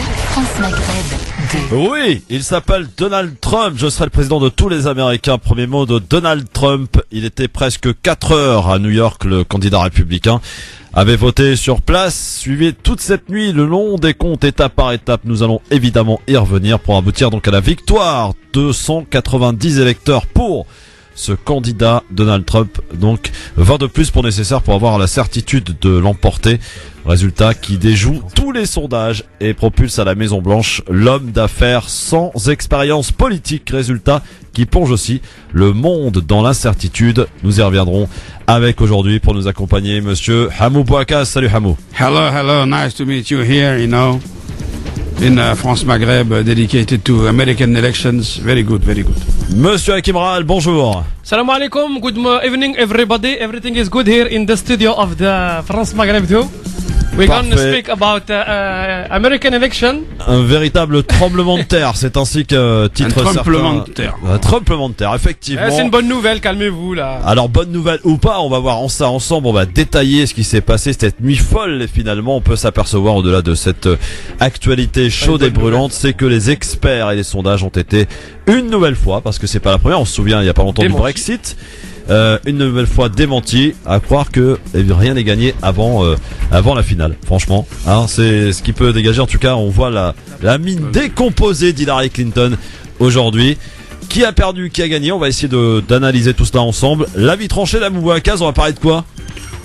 France Maghreb 2. Oui, il s'appelle Donald Trump. Je serai le président de tous les Américains. Premier mot de Donald Trump. Il était presque 4 heures à New York, le candidat républicain avait voté sur place. Suivez toute cette nuit le long des comptes étape par étape. Nous allons évidemment y revenir pour aboutir donc à la victoire. 290 électeurs pour ce candidat Donald Trump, donc 20 de plus pour nécessaire pour avoir la certitude de l'emporter. Résultat qui déjoue tous les sondages et propulse à la Maison Blanche l'homme d'affaires sans expérience politique. Résultat qui plonge aussi le monde dans l'incertitude. Nous y reviendrons avec aujourd'hui pour nous accompagner Monsieur Hamou Bouakas. Salut Hamou. Hello, nice to meet you here, in France Maghreb, dedicated to American elections. Very good. Monsieur Hakim Rahal, bonjour. Salam alaikum, good evening everybody. Everything is good here in the studio of the France Maghreb 2. We're going to speak about American election. Un véritable tremblement de terre, c'est ainsi que titre un tremblement de terre. Un tremblement de terre, effectivement. C'est une bonne nouvelle, calmez-vous là. Alors bonne nouvelle ou pas, on va voir ça ensemble, on va détailler ce qui s'est passé cette nuit folle et finalement on peut s'apercevoir au-delà de cette actualité chaude et brûlante, c'est que les experts et les sondages ont été une nouvelle fois, parce que c'est pas la première, on se souvient il y a pas longtemps du Brexit. Une nouvelle fois démenti, à croire que rien n'est gagné avant la finale. Franchement, hein, c'est ce qui peut dégager. En tout cas, on voit la mine décomposée d'Hillary Clinton aujourd'hui. Qui a perdu, qui a gagné? On va essayer d'analyser tout cela ensemble. L'avis tranché d'Hamou Bouakas, on va parler de quoi?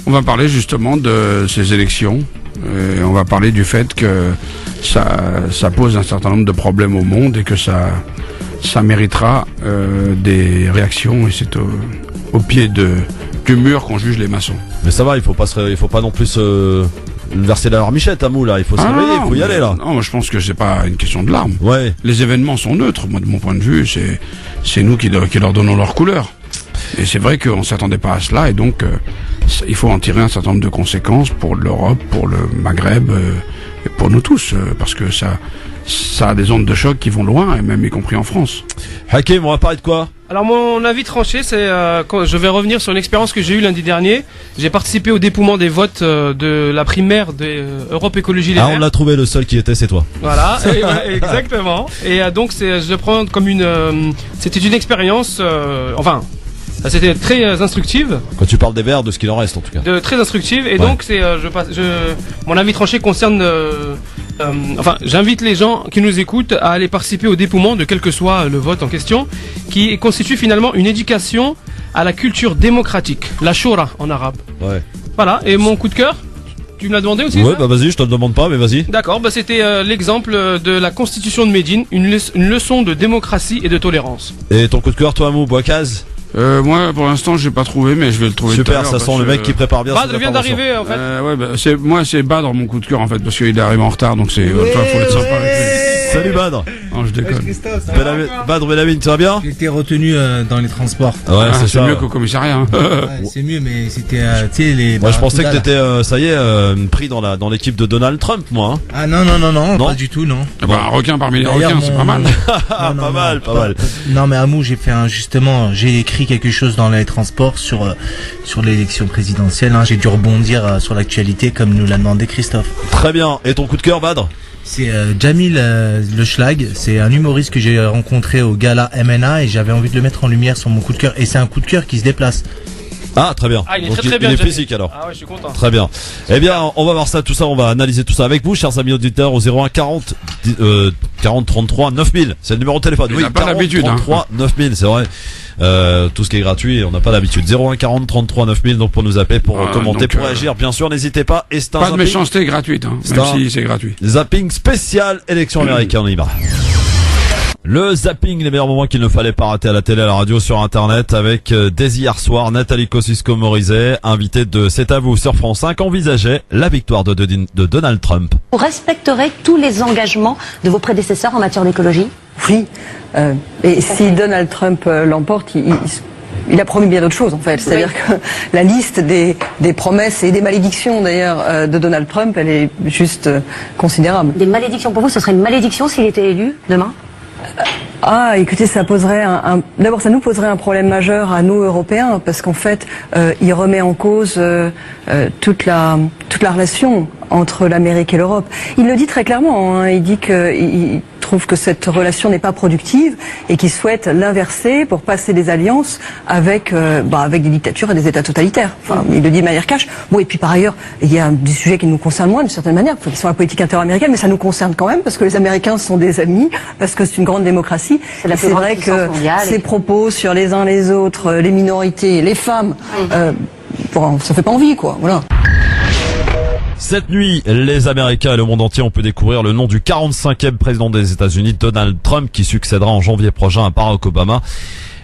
On va parler justement de ces élections. Et on va parler du fait que ça pose un certain nombre de problèmes au monde et que ça méritera des réactions. Et c'est au pied du mur qu'on juge les maçons. Mais ça va, il faut pas non plus verser la larmichette, Hamou, là. Il faut se réveiller, il faut y aller, là. Non, moi je pense que c'est pas une question de larmes. Ouais. Les événements sont neutres. Moi, de mon point de vue, c'est nous qui leur donnons leur couleur. Et c'est vrai qu'on s'attendait pas à cela, et donc il faut en tirer un certain nombre de conséquences pour l'Europe, pour le Maghreb, et pour nous tous, parce que ça a des ondes de choc qui vont loin, et même y compris en France. Hakim, on va parler de quoi? Alors mon avis tranché, c'est quand je vais revenir sur une expérience que j'ai eue lundi dernier. J'ai participé au dépouillement des votes de la primaire de Europe Écologie Les Verts. On l'a trouvé, le seul qui était, c'est toi. Voilà, exactement. Et donc je le prends comme c'était une expérience, c'était très instructive. Quand tu parles des Verts, de ce qu'il en reste en tout cas. Très instructive, et donc mon avis tranché concerne. J'invite les gens qui nous écoutent à aller participer au dépouillement de quel que soit le vote en question, qui constitue finalement une éducation à la culture démocratique, la shura en arabe. Ouais. Voilà, et mon coup de cœur, tu me l'as demandé aussi? Ouais, bah vas-y, je te le demande pas, mais vas-y. D'accord, c'était l'exemple de la constitution de Médine, une leçon de démocratie et de tolérance. Et ton coup de cœur, toi, Hamou Bouakas? Moi, pour l'instant, j'ai pas trouvé, mais je vais le trouver. Super, ça sent le mec qui prépare bien. Badr vient d'arriver, en fait. c'est Badr mon coup de cœur, en fait, parce qu'il est arrivé en retard, donc faut être sympa avec lui. Salut Badr. Non, je déconne. Badr Belamine, tu vas bien? J'ai été retenu dans les transports. Ouais, c'est mieux qu'au commissariat. Hein. Ouais, c'est mieux, mais c'était, tu sais, les. Moi, je pensais que t'étais, ça y est, pris dans l'équipe de Donald Trump, moi. Hein. Ah non, pas du tout, non. Un requin parmi les requins, c'est pas mal. Pas mal. Non, mais Hamou, j'ai écrit quelque chose dans les transports sur l'élection présidentielle. Hein. J'ai dû rebondir sur l'actualité comme nous l'a demandé Christophe. Très bien. Et ton coup de cœur, Badr? C'est Jamil Le Schlag, c'est un humoriste que j'ai rencontré au gala MNA et j'avais envie de le mettre en lumière sur mon coup de cœur, et c'est un coup de cœur qui se déplace. Ah, très bien. Ah, il est donc, très bien. Il est physique alors. Ah ouais, je suis content. Très bien. Eh bien, on va voir ça, tout ça, on va analyser tout ça avec vous, chers amis auditeurs, au 01 40 33 9000. C'est le numéro de téléphone. On n'a pas l'habitude. 33 9000, c'est vrai. Tout ce qui est gratuit, on n'a pas l'habitude. 01 40 33 9000, donc pour nous appeler, pour commenter, pour réagir, bien sûr, n'hésitez pas. Et pas de méchanceté gratuite, hein, même si c'est gratuit. Zapping spécial élection américaine, on y va. Le zapping, les meilleurs moments qu'il ne fallait pas rater à la télé, à la radio, sur internet, avec dès hier soir, Nathalie Kosciusko-Morizet, invitée de C'est à vous sur France 5, envisageait la victoire de Donald Trump. Vous respecterez tous les engagements de vos prédécesseurs en matière d'écologie? Oui, et si Donald Trump l'emporte, il a promis bien d'autres choses en fait. C'est-à-dire que la liste des promesses et des malédictions d'ailleurs de Donald Trump, elle est juste considérable. Des malédictions pour vous, ce serait une malédiction s'il était élu demain? Écoutez, ça poserait d'abord, ça nous poserait un problème majeur à nous Européens, parce qu'en fait, il remet en cause toute la relation entre l'Amérique et l'Europe. Il le dit très clairement, hein, il dit qu'il trouve que cette relation n'est pas productive et qu'il souhaite l'inverser pour passer des alliances avec des dictatures et des États totalitaires. Enfin, il le dit de manière cash. Bon, et puis par ailleurs, il y a des sujets qui nous concernent moins d'une certaine manière, qui sont la politique interaméricaine, mais ça nous concerne quand même parce que les Américains sont des amis, parce que c'est une grande démocratie. C'est vrai que ces propos sur les uns les autres, les minorités, les femmes, ça fait pas envie, quoi. Voilà. Cette nuit, les Américains et le monde entier ont pu découvrir le nom du 45e président des États-Unis, Donald Trump, qui succédera en janvier prochain à Barack Obama.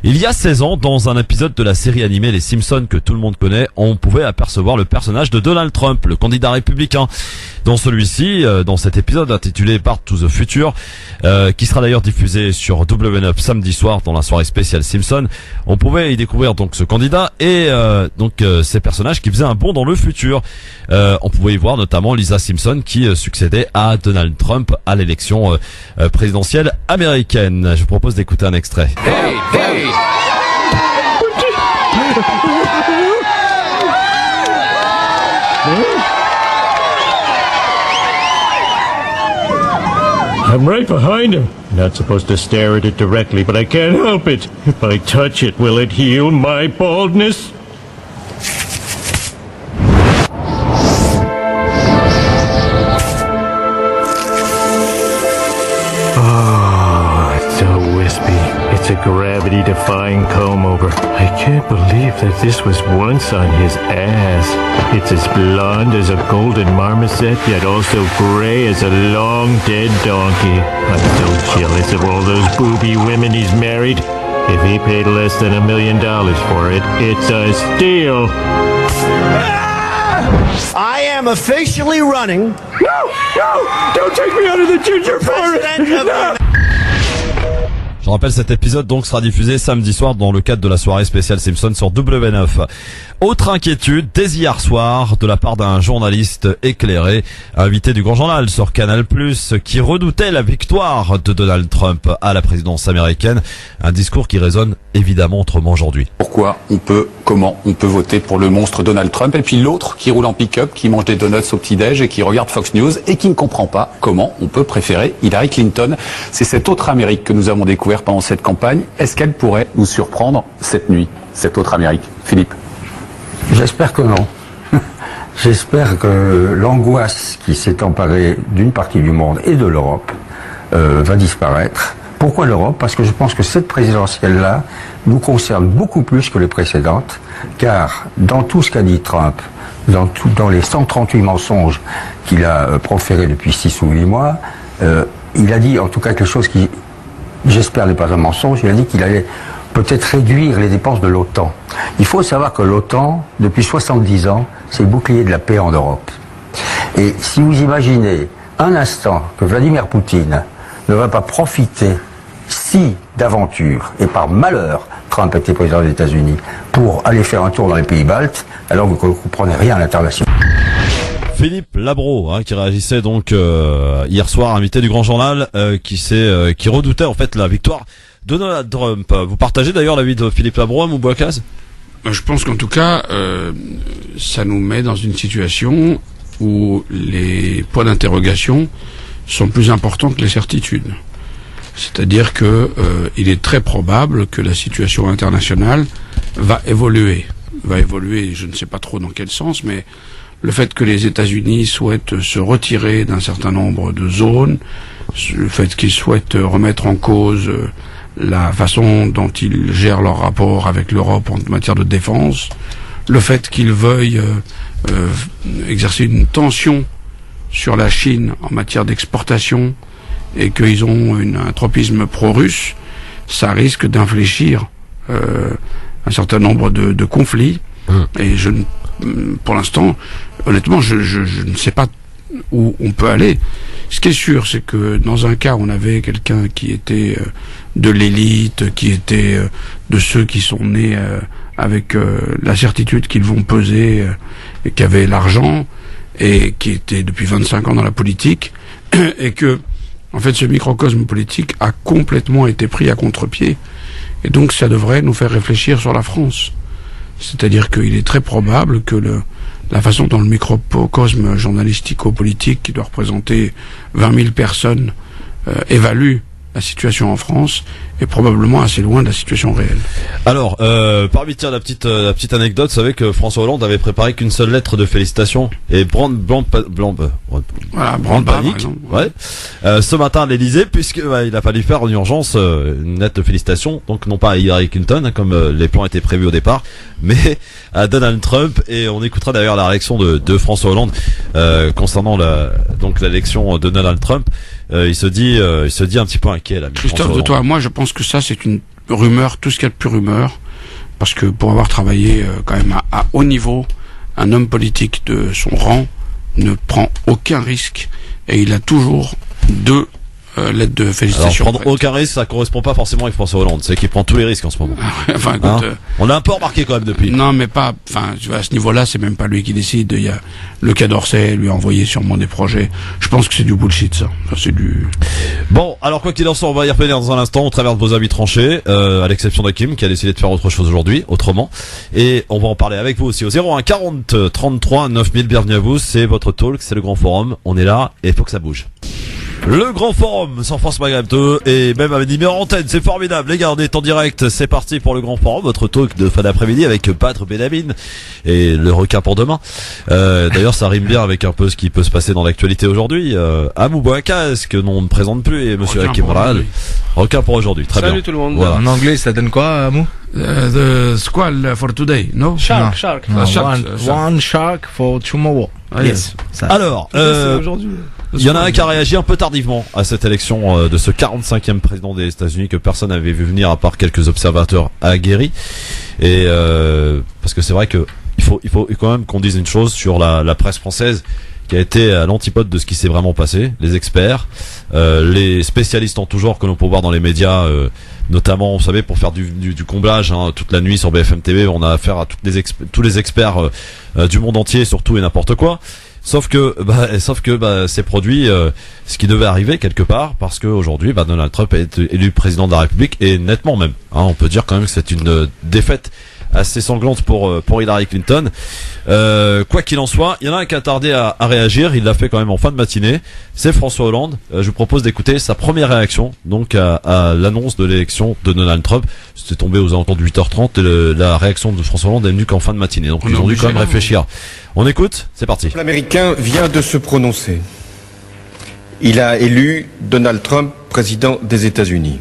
Il y a 16 ans, dans un épisode de la série animée Les Simpsons que tout le monde connaît, on pouvait apercevoir le personnage de Donald Trump, le candidat républicain. Dans celui-ci, dans cet épisode intitulé Back to the Future, qui sera d'ailleurs diffusé sur W9 samedi soir dans la soirée spéciale Simpson, on pouvait y découvrir donc ce candidat et ces personnages qui faisaient un bond dans le futur. On pouvait y voir notamment Lisa Simpson qui succédait à Donald Trump à l'élection présidentielle américaine. Je vous propose d'écouter un extrait. Hey, hey. I'm right behind him. Not supposed to stare at it directly, but I can't help it. If I touch it, will it heal my baldness? Oh, it's so wispy. It's a gravity-defying comb-over. I can't believe that this was once on his ass. It's as blonde as a golden marmoset, yet also gray as a long-dead donkey. I'm so jealous of all those booby women he's married. If he paid less than $1 million for it, it's a steal. I am officially running. No! Don't take me out of the ginger forest! No! Je rappelle, cet épisode donc sera diffusé samedi soir dans le cadre de la soirée spéciale Simpson sur W9. Autre inquiétude dès hier soir de la part d'un journaliste éclairé, invité du Grand Journal sur Canal+, qui redoutait la victoire de Donald Trump à la présidence américaine. Un discours qui résonne évidemment autrement aujourd'hui. Comment on peut voter pour le monstre Donald Trump, et puis l'autre qui roule en pick-up, qui mange des donuts au petit-déj et qui regarde Fox News et qui ne comprend pas comment on peut préférer Hillary Clinton. C'est cette autre Amérique que nous avons découvert pendant cette campagne. Est-ce qu'elle pourrait nous surprendre cette nuit, cette autre Amérique? Philippe? J'espère que non. J'espère que l'angoisse qui s'est emparée d'une partie du monde et de l'Europe va disparaître. Pourquoi l'Europe? Parce que je pense que cette présidentielle-là nous concerne beaucoup plus que les précédentes, car dans tout ce qu'a dit Trump, dans les 138 mensonges qu'il a proférés depuis 6 ou 8 mois, il a dit en tout cas quelque chose qui, j'espère, n'est pas un mensonge. Il a dit qu'il allait peut-être réduire les dépenses de l'OTAN. Il faut savoir que l'OTAN, depuis 70 ans, c'est le bouclier de la paix en Europe. Et si vous imaginez un instant que Vladimir Poutine ne va pas profiter, si d'aventure et par malheur Trump était président des États-Unis, pour aller faire un tour dans les pays baltes, alors vous ne comprenez rien à l'international. Philippe Labro, qui réagissait donc hier soir, invité du Grand Journal, qui redoutait en fait la victoire de Donald Trump. Vous partagez d'ailleurs l'avis de Philippe Labro, mon Bouacaz? Je pense qu'en tout cas, ça nous met dans une situation où les points d'interrogation sont plus importants que les certitudes. C'est-à-dire que il est très probable que la situation internationale va évoluer. Je ne sais pas trop dans quel sens, mais le fait que les États-Unis souhaitent se retirer d'un certain nombre de zones, le fait qu'ils souhaitent remettre en cause la façon dont ils gèrent leur rapport avec l'Europe en matière de défense, le fait qu'ils veuillent exercer une tension sur la Chine en matière d'exportation et qu'ils ont un tropisme pro-russe, ça risque d'infléchir un certain nombre de conflits. Et pour l'instant, honnêtement, je ne sais pas où on peut aller. Ce qui est sûr, c'est que dans un cas, on avait quelqu'un qui était de l'élite, qui était de ceux qui sont nés avec la certitude qu'ils vont peser, et qui avait l'argent, et qui était depuis 25 ans dans la politique, et que En fait, ce microcosme politique a complètement été pris à contre-pied. Et donc, ça devrait nous faire réfléchir sur la France. C'est-à-dire qu'il est très probable que la façon dont le microcosme journalistico-politique, qui doit représenter 20 000 personnes, évalue la situation en France, est probablement assez loin de la situation réelle. Alors, parmi la petite anecdote, vous savez que François Hollande avait préparé qu'une seule lettre de félicitations et Brand panique. Ouais. Ce matin à l'Élysée, puisque il a fallu faire en urgence une lettre de félicitations, donc non pas à Hillary Clinton, comme les plans étaient prévus au départ, mais à Donald Trump. Et on écoutera d'ailleurs la réaction de François Hollande concernant l'élection de Donald Trump. Il se dit un petit peu inquiet là. Christophe, de toi à moi, je pense que ça c'est une rumeur, tout ce qu'il y a de plus rumeur, parce que pour avoir travaillé quand même à haut niveau, un homme politique de son rang ne prend aucun risque et il a toujours deux lettres de félicitations. Alors, prendre aucun risque, ça correspond pas forcément avec François Hollande, c'est qu'il prend tous les risques en ce moment. Enfin, écoute, on l'a un peu remarqué quand même depuis. Non, mais pas. Enfin, tu vois, à ce niveau-là, c'est même pas lui qui décide. Il y a le Quai d'Orsay lui a envoyé sûrement des projets. Je pense que c'est du bullshit, ça. Enfin, c'est du. Bon, alors quoi qu'il en soit, on va y revenir dans un instant au travers de vos avis tranchés, à l'exception d'Hakim qui a décidé de faire autre chose aujourd'hui, autrement. Et on va en parler avec vous aussi au 01 40 33 9000. Bienvenue à vous. C'est votre talk, c'est le Grand Forum. On est là et il faut que ça bouge. Le Grand Forum sur France Maghreb 2 et même avec des numéros en antenne, c'est formidable. Les gars, on est en direct, c'est parti pour le Grand Forum, votre talk de fin d'après-midi avec Badr Belamine et le requin pour demain. D'ailleurs, ça rime bien avec un peu ce qui peut se passer dans l'actualité aujourd'hui. Amou Bouakas, que l'on ne présente plus, et monsieur Hakim Ral. Requin pour aujourd'hui, très bien. Salut tout le monde. Voilà. En anglais, ça donne quoi, Amou? The squall for today, no? Shark. One shark for tomorrow. Yes. Alors, il y en a un qui a réagi un peu tardivement à cette élection de ce 45e président des États-Unis que personne n'avait vu venir à part quelques observateurs aguerris. Et parce que c'est vrai que il faut quand même qu'on dise une chose sur la presse française qui a été à l'antipode de ce qui s'est vraiment passé, les experts, les spécialistes en tout genre que l'on peut voir dans les médias, notamment, vous savez, pour faire du comblage toute la nuit sur BFM TV, on a affaire à tous les experts du monde entier, sur tout et n'importe quoi. Sauf que c'est produit ce qui devait arriver quelque part, parce que aujourd'hui Donald Trump est élu président de la République, et nettement même. On peut dire quand même que c'est une défaite assez sanglante pour Hillary Clinton. Quoi qu'il en soit, il y en a un qui a tardé à réagir, il l'a fait quand même en fin de matinée, c'est François Hollande. Je vous propose d'écouter sa première réaction donc à l'annonce de l'élection de Donald Trump. C'était tombé aux alentours de 8h30 et la réaction de François Hollande est venue qu'en fin de matinée, donc ils ont dû quand même réfléchir. On écoute, c'est parti. L'Américain vient de se prononcer. Il a élu Donald Trump président des États-Unis.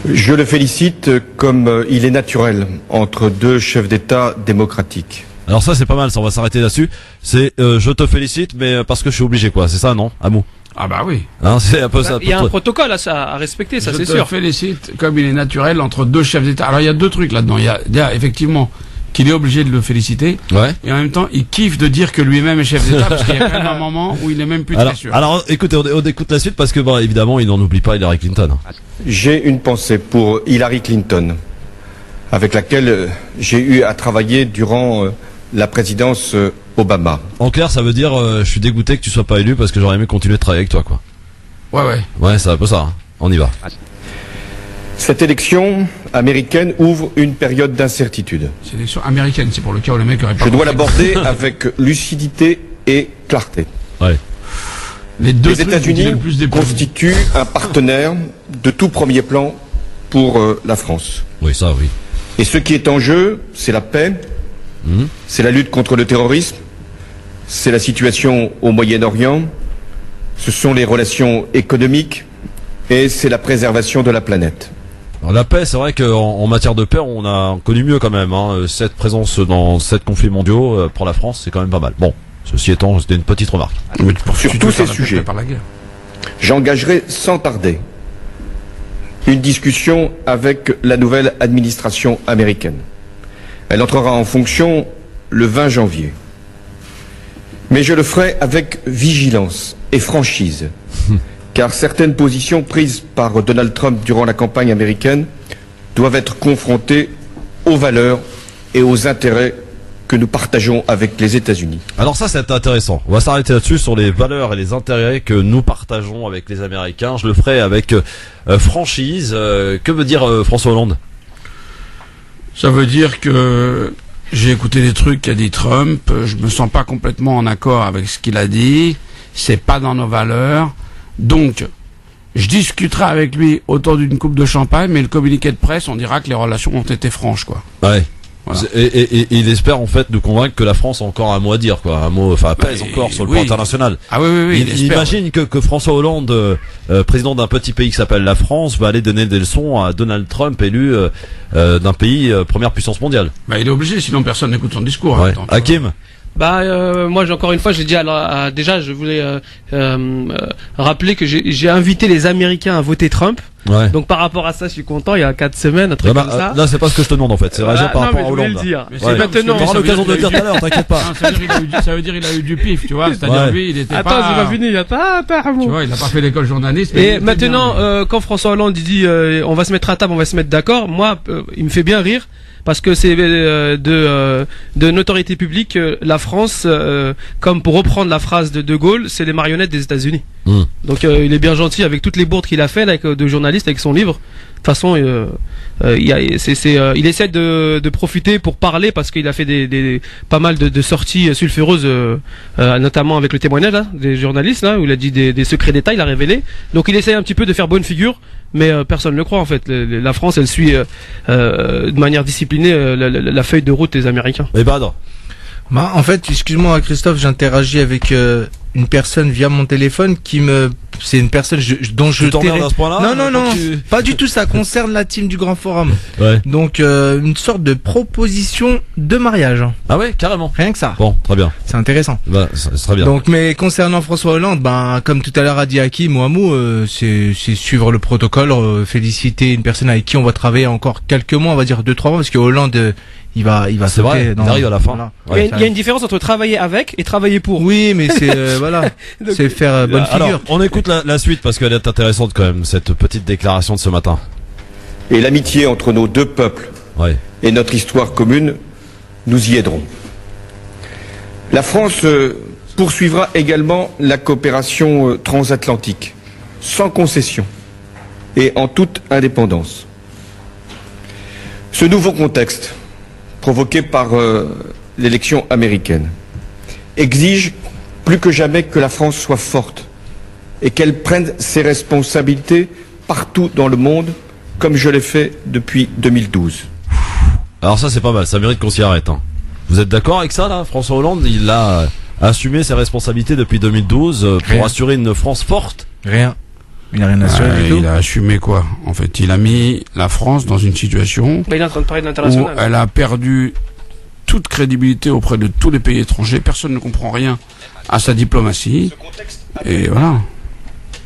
Je le félicite comme il est naturel entre deux chefs d'État démocratiques. Alors ça c'est pas mal, ça on va s'arrêter là-dessus. C'est je te félicite mais parce que je suis obligé quoi, c'est ça non, Amou? Ah bah oui. C'est un peu ça. Il y a un protocole à respecter, ça c'est sûr. Je te félicite comme il est naturel entre deux chefs d'État. Alors il y a deux trucs là-dedans. Il y a effectivement qu'il est obligé de le féliciter. Ouais. Et en même temps, il kiffe de dire que lui-même est chef d'État parce qu'il y a quand même un moment où il n'est même plus très sûr. Alors écoutez, on écoute la suite parce que évidemment, il n'en oublie pas Hillary Clinton. J'ai une pensée pour Hillary Clinton, avec laquelle j'ai eu à travailler durant la présidence Obama. En clair, ça veut dire je suis dégoûté que tu sois pas élu parce que j'aurais aimé continuer de travailler avec toi quoi. Ouais. Ouais, c'est un peu ça. On y va. Cette élection américaine ouvre une période d'incertitude. C'est l'élection américaine, c'est pour le cas où le mec aurait pas. Je dois l'aborder avec lucidité et clarté. Ouais. Les États-Unis constituent un partenaire de tout premier plan pour la France. Oui, ça, oui. Et ce qui est en jeu, c'est la paix, c'est la lutte contre le terrorisme, c'est la situation au Moyen-Orient, ce sont les relations économiques et c'est la préservation de la planète. Alors, la paix, c'est vrai qu'en matière de paix, on a connu mieux quand même. Cette présence dans 7 conflits mondiaux pour la France, c'est quand même pas mal. Bon, ceci étant, c'était une petite remarque. Sur tous ces sujets, j'engagerai sans tarder une discussion avec la nouvelle administration américaine. Elle entrera en fonction le 20 janvier. Mais je le ferai avec vigilance et franchise. Car certaines positions prises par Donald Trump durant la campagne américaine doivent être confrontées aux valeurs et aux intérêts que nous partageons avec les États-Unis. Alors ça, c'est intéressant. On va s'arrêter là-dessus sur les valeurs et les intérêts que nous partageons avec les Américains. Je le ferai avec franchise. Que veut dire François Hollande? Ça veut dire que j'ai écouté les trucs qu'a dit Trump, je me sens pas complètement en accord avec ce qu'il a dit, c'est pas dans nos valeurs, donc je discuterai avec lui autour d'une coupe de champagne, mais le communiqué de presse, on dira que les relations ont été franches, quoi. Ouais. Voilà. Et il espère en fait nous convaincre que la France a encore un mot à dire, quoi, un mot, enfin pèse encore sur le plan international. Ah oui, il imagine que François Hollande, président d'un petit pays qui s'appelle la France, va aller donner des leçons à Donald Trump, élu d'un pays première puissance mondiale. Bah il est obligé, sinon personne n'écoute son discours. Ouais. Hakim. Moi, encore une fois, j'ai dit déjà, je voulais rappeler que j'ai invité les Américains à voter Trump. Ouais. Donc par rapport à ça, je suis content. Il y a 4 semaines, un truc comme ça. Là, c'est pas ce que je te demande en fait. C'est réagir par rapport à Hollande. C'est maintenant. Tu auras l'occasion de le dire tout à l'heure. T'inquiète pas. Ça veut dire il a eu du pif, tu vois. C'est-à-dire lui, il était Attends, pas. c'est pas fini. Tu vois, il a pas fait l'école journaliste. Et maintenant, quand François Hollande dit, on va se mettre à table, on va se mettre d'accord. Moi, il me fait bien rire. Parce que c'est de notoriété publique, la France, comme pour reprendre la phrase de De Gaulle, c'est les marionnettes des États-Unis. Donc il est bien gentil avec toutes les bourdes qu'il a fait avec de journalistes avec son livre. De toute façon, il essaie de profiter pour parler parce qu'il a fait pas mal de sorties sulfureuses, notamment avec le témoignage là, des journalistes là, où il a dit des secrets d'État, il a révélé. Donc il essaie un petit peu de faire bonne figure. Mais personne ne le croit en fait. La France, elle suit de manière disciplinée la feuille de route des Américains. Et Badr. Bah, en fait, excuse-moi Christophe, j'interagis avec une personne via mon téléphone c'est une personne dont je t'emmerdes à ce point-là. Non, pas du tout. Ça concerne la team du Grand Forum. Ouais. Donc une sorte de proposition de mariage. Ah ouais, carrément. Rien que ça. Bon, très bien. C'est intéressant. Bah, c'est très bien. Donc, mais concernant François Hollande, comme tout à l'heure a dit Hakim ou Amou, c'est suivre le protocole, féliciter une personne avec qui on va travailler encore quelques mois, on va dire 2-3 mois, parce que Hollande, il va c'est vrai, il arrive à la fin. Voilà. Ouais. Il y a une différence entre travailler avec et travailler pour. Oui, mais c'est voilà, c'est faire bonne figure. Alors, on écoute la suite parce qu'elle est intéressante quand même, cette petite déclaration de ce matin. Et l'amitié entre nos deux peuples et notre histoire commune, nous y aiderons. La France poursuivra également la coopération transatlantique, sans concession et en toute indépendance. Ce nouveau contexte, provoqué par l'élection américaine, exige plus que jamais que la France soit forte et qu'elle prenne ses responsabilités partout dans le monde, comme je l'ai fait depuis 2012. Alors ça c'est pas mal, ça mérite qu'on s'y arrête. Vous êtes d'accord avec ça là? François Hollande, il a assumé ses responsabilités depuis 2012 pour assurer une France forte. Rien. Il n'a rien assuré du tout. Il a assumé quoi? En fait, il a mis la France dans une situation Il est en train de parler de où l'international. elle a perdu toute crédibilité auprès de tous les pays étrangers. Personne ne comprend rien à sa diplomatie. Et voilà.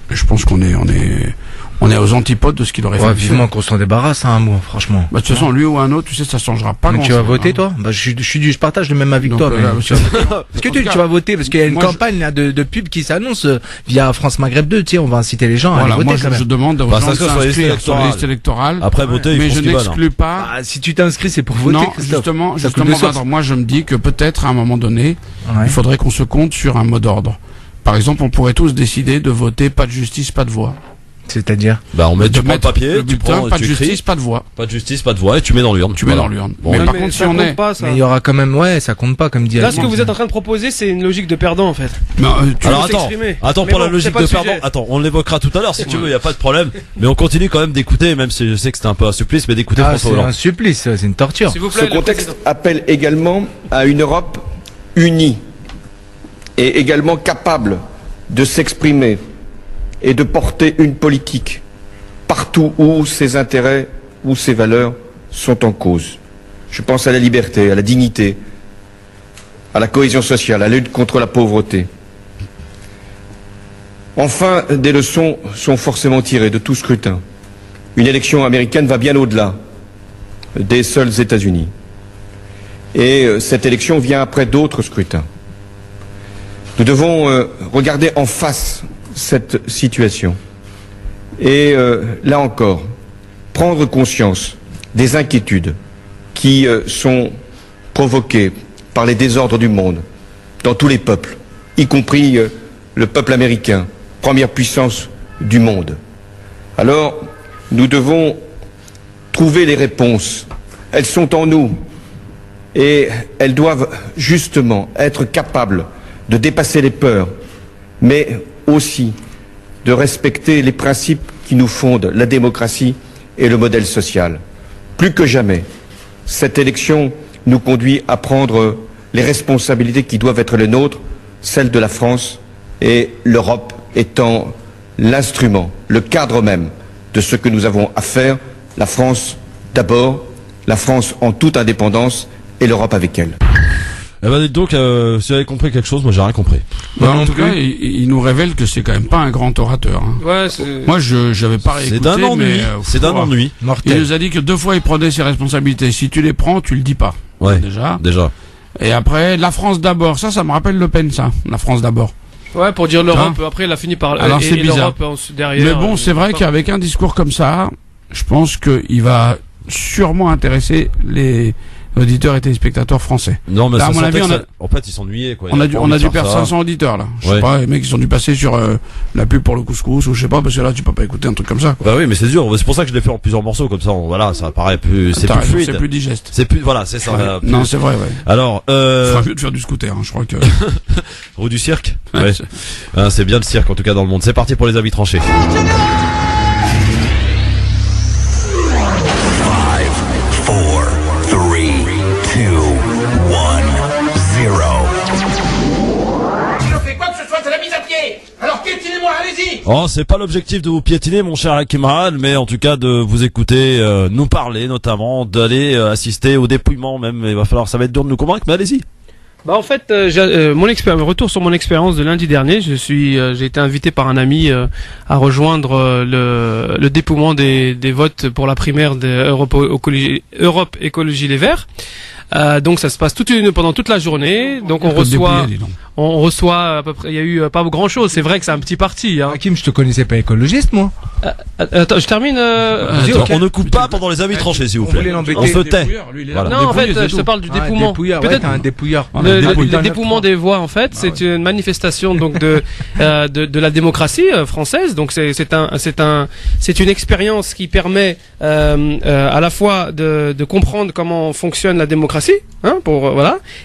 Je pense qu'on est aux antipodes de ce qu'il aurait fait. Vivement qu'on s'en débarrasse, franchement. Bah, de toute façon, lui ou un autre, tu sais, ça changera pas. Donc tu vas voter, toi? Bah, je partage le même avis que toi. Est-ce que tu vas voter? Parce qu'il y a une campagne là, de pub qui s'annonce via France Maghreb 2, tu sais, on va inciter les gens à aller voter. Moi, quand même. je demande aux gens de s'inscrire sur les listes électorales. Après voter, mais je n'exclus pas. Si tu t'inscris, c'est pour voter. Non, justement, moi je me dis que peut-être à un moment donné, il faudrait qu'on se compte sur un mot d'ordre. Par exemple, on pourrait tous décider de voter pas de justice, pas de voix. C'est-à-dire? Bah, tu prends le papier, tu prends, pas de justice, pas de voix. Pas de justice, pas de voix, et tu mets dans l'urne. Bon, mais par contre, si on est. Mais il y aura quand même, ça compte pas, comme dit. Là, ce que vous êtes en train de proposer, c'est une logique de perdant, en fait. Alors attends, pour la logique de perdant, on l'évoquera tout à l'heure, si tu veux, il y a pas de problème. Mais on continue quand même d'écouter, même si je sais que c'était un peu un supplice, mais d'écouter François Hollande. C'est un supplice, c'est une torture. Ce contexte appelle également à une Europe unie et également capable de s'exprimer et de porter une politique partout où ses intérêts ou ses valeurs sont en cause. Je pense à la liberté, à la dignité, à la cohésion sociale, à la lutte contre la pauvreté. Enfin, des leçons sont forcément tirées de tout scrutin. Une élection américaine va bien au-delà des seuls États-Unis. Et cette élection vient après d'autres scrutins. Nous devons regarder en face cette situation et là encore prendre conscience des inquiétudes qui sont provoquées par les désordres du monde, dans tous les peuples, y compris le peuple américain, première puissance du monde. Alors, nous devons trouver les réponses. Elles sont en nous et elles doivent justement être capables de dépasser les peurs, mais aussi de respecter les principes qui nous fondent, la démocratie et le modèle social. Plus que jamais, cette élection nous conduit à prendre les responsabilités qui doivent être les nôtres, celles de la France et l'Europe étant l'instrument, le cadre même de ce que nous avons à faire, la France d'abord, la France en toute indépendance et l'Europe avec elle. Eh ben dites donc, si vous avez compris quelque chose, moi j'ai rien compris. En tout cas, il nous révèle que c'est quand même pas un grand orateur. Hein. Ouais, moi, j'avais pas réécouté. C'est d'un ennui. C'est d'un ennui. Il nous a dit que 2 fois il prenait ses responsabilités. Si tu les prends, tu le dis pas. Ouais. Déjà. Et après, la France d'abord. Ça me rappelle Le Pen, ça. La France d'abord. Ouais, pour dire l'Europe. Après, il a fini par. Alors c'est bizarre. Derrière. Mais bon, c'est vrai qu'avec un discours comme ça, je pense qu'il va sûrement intéresser les auditeurs et téléspectateurs français. Non, mais là, ça à mon avis, en fait, ils s'ennuyaient, quoi. On a dû perdre 500 auditeurs, là. Je sais pas, les mecs, ils ont dû passer sur la pub pour le couscous, ou je sais pas, parce que là, tu peux pas écouter un truc comme ça, quoi. Bah oui, mais c'est dur. C'est pour ça que je l'ai fait en plusieurs morceaux, comme ça, voilà, ça paraît plus, c'est plus fluide. C'est plus digeste. C'est plus, voilà, c'est ça. Ouais. Non, c'est vrai, ouais. Alors, Il faudra mieux de faire du scooter, hein, je crois que. Roue du cirque? Ouais. C'est bien le cirque, en tout cas, dans le monde. C'est parti pour les avis tranchés. 5, 4, 3, 2, 1, 0. Si je fais quoi que ce soit, c'est la mise à pied. Alors piétinez-moi, allez-y. Oh, c'est pas l'objectif de vous piétiner, mon cher Akimaran, mais en tout cas de vous écouter, nous parler, notamment, d'aller assister au dépouillement même. Il va falloir, ça va être dur de nous convaincre, mais allez-y. Bah en fait, retour sur mon expérience de lundi dernier, j'ai été invité par un ami à rejoindre le dépouillement des votes pour la primaire de Europe Écologie Les Verts. Donc ça se passe pendant toute la journée. Donc on reçoit à peu près. Il y a eu pas grand chose. C'est vrai que c'est un petit parti. Hein. Hakim, je te connaissais pas écologiste, moi. Attends, je termine. Okay. On ne coupe pas pendant les avis tranchés, s'il vous plaît. On se tait. Voilà. Non, en fait, je te parle du dépouillement. Peut-être un dépouillard. Le dépouillement des voix, en fait, c'est une manifestation donc de la démocratie française. Donc c'est une expérience qui permet à la fois de comprendre comment fonctionne la démocratie, hein,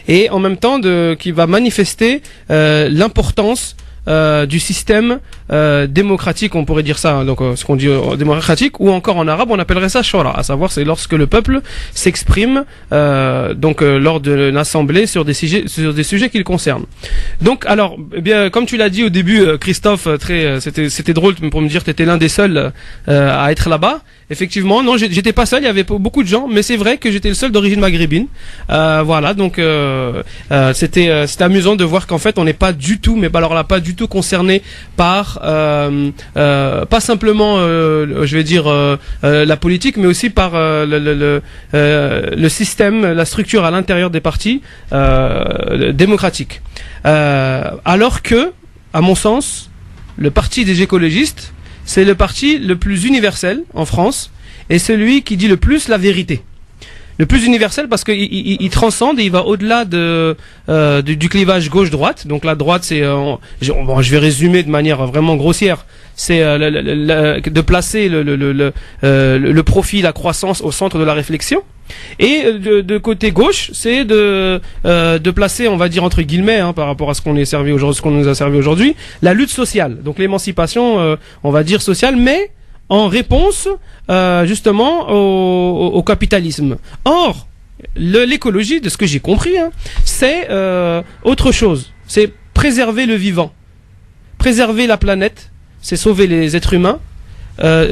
et en même temps qui va manifester l'importance du système démocratique, on pourrait dire ça, hein, donc ce qu'on dit démocratique, ou encore en arabe on appellerait ça shura, à savoir c'est lorsque le peuple s'exprime lors de l'assemblée sur des sujets qui le concernent. Donc alors, eh bien comme tu l'as dit au début, Christophe, c'était drôle pour me dire que t'étais l'un des seuls à être là-bas. Effectivement, non, j'étais pas seul, il y avait beaucoup de gens, mais c'est vrai que j'étais le seul d'origine maghrébine. Voilà, donc c'était amusant de voir qu'en fait on n'est pas du tout, mais alors là pas du tout concerné par pas simplement je vais dire la politique, mais aussi par le système, la structure à l'intérieur des partis démocratiques. Alors que, à mon sens, le parti des écologistes, c'est le parti le plus universel en France et celui qui dit le plus la vérité. Le plus universel parce qu'il transcende et il va au-delà du clivage gauche-droite. Donc la droite, c'est, je vais résumer de manière vraiment grossière, c'est de placer le profit, la croissance au centre de la réflexion. Et de côté gauche, c'est de placer, on va dire entre guillemets, hein, par rapport à ce qu'on nous a servi aujourd'hui, la lutte sociale. Donc l'émancipation, on va dire sociale, mais en réponse justement au capitalisme. Or, l'écologie, de ce que j'ai compris, hein, c'est autre chose. C'est préserver le vivant, préserver la planète, c'est sauver les êtres humains,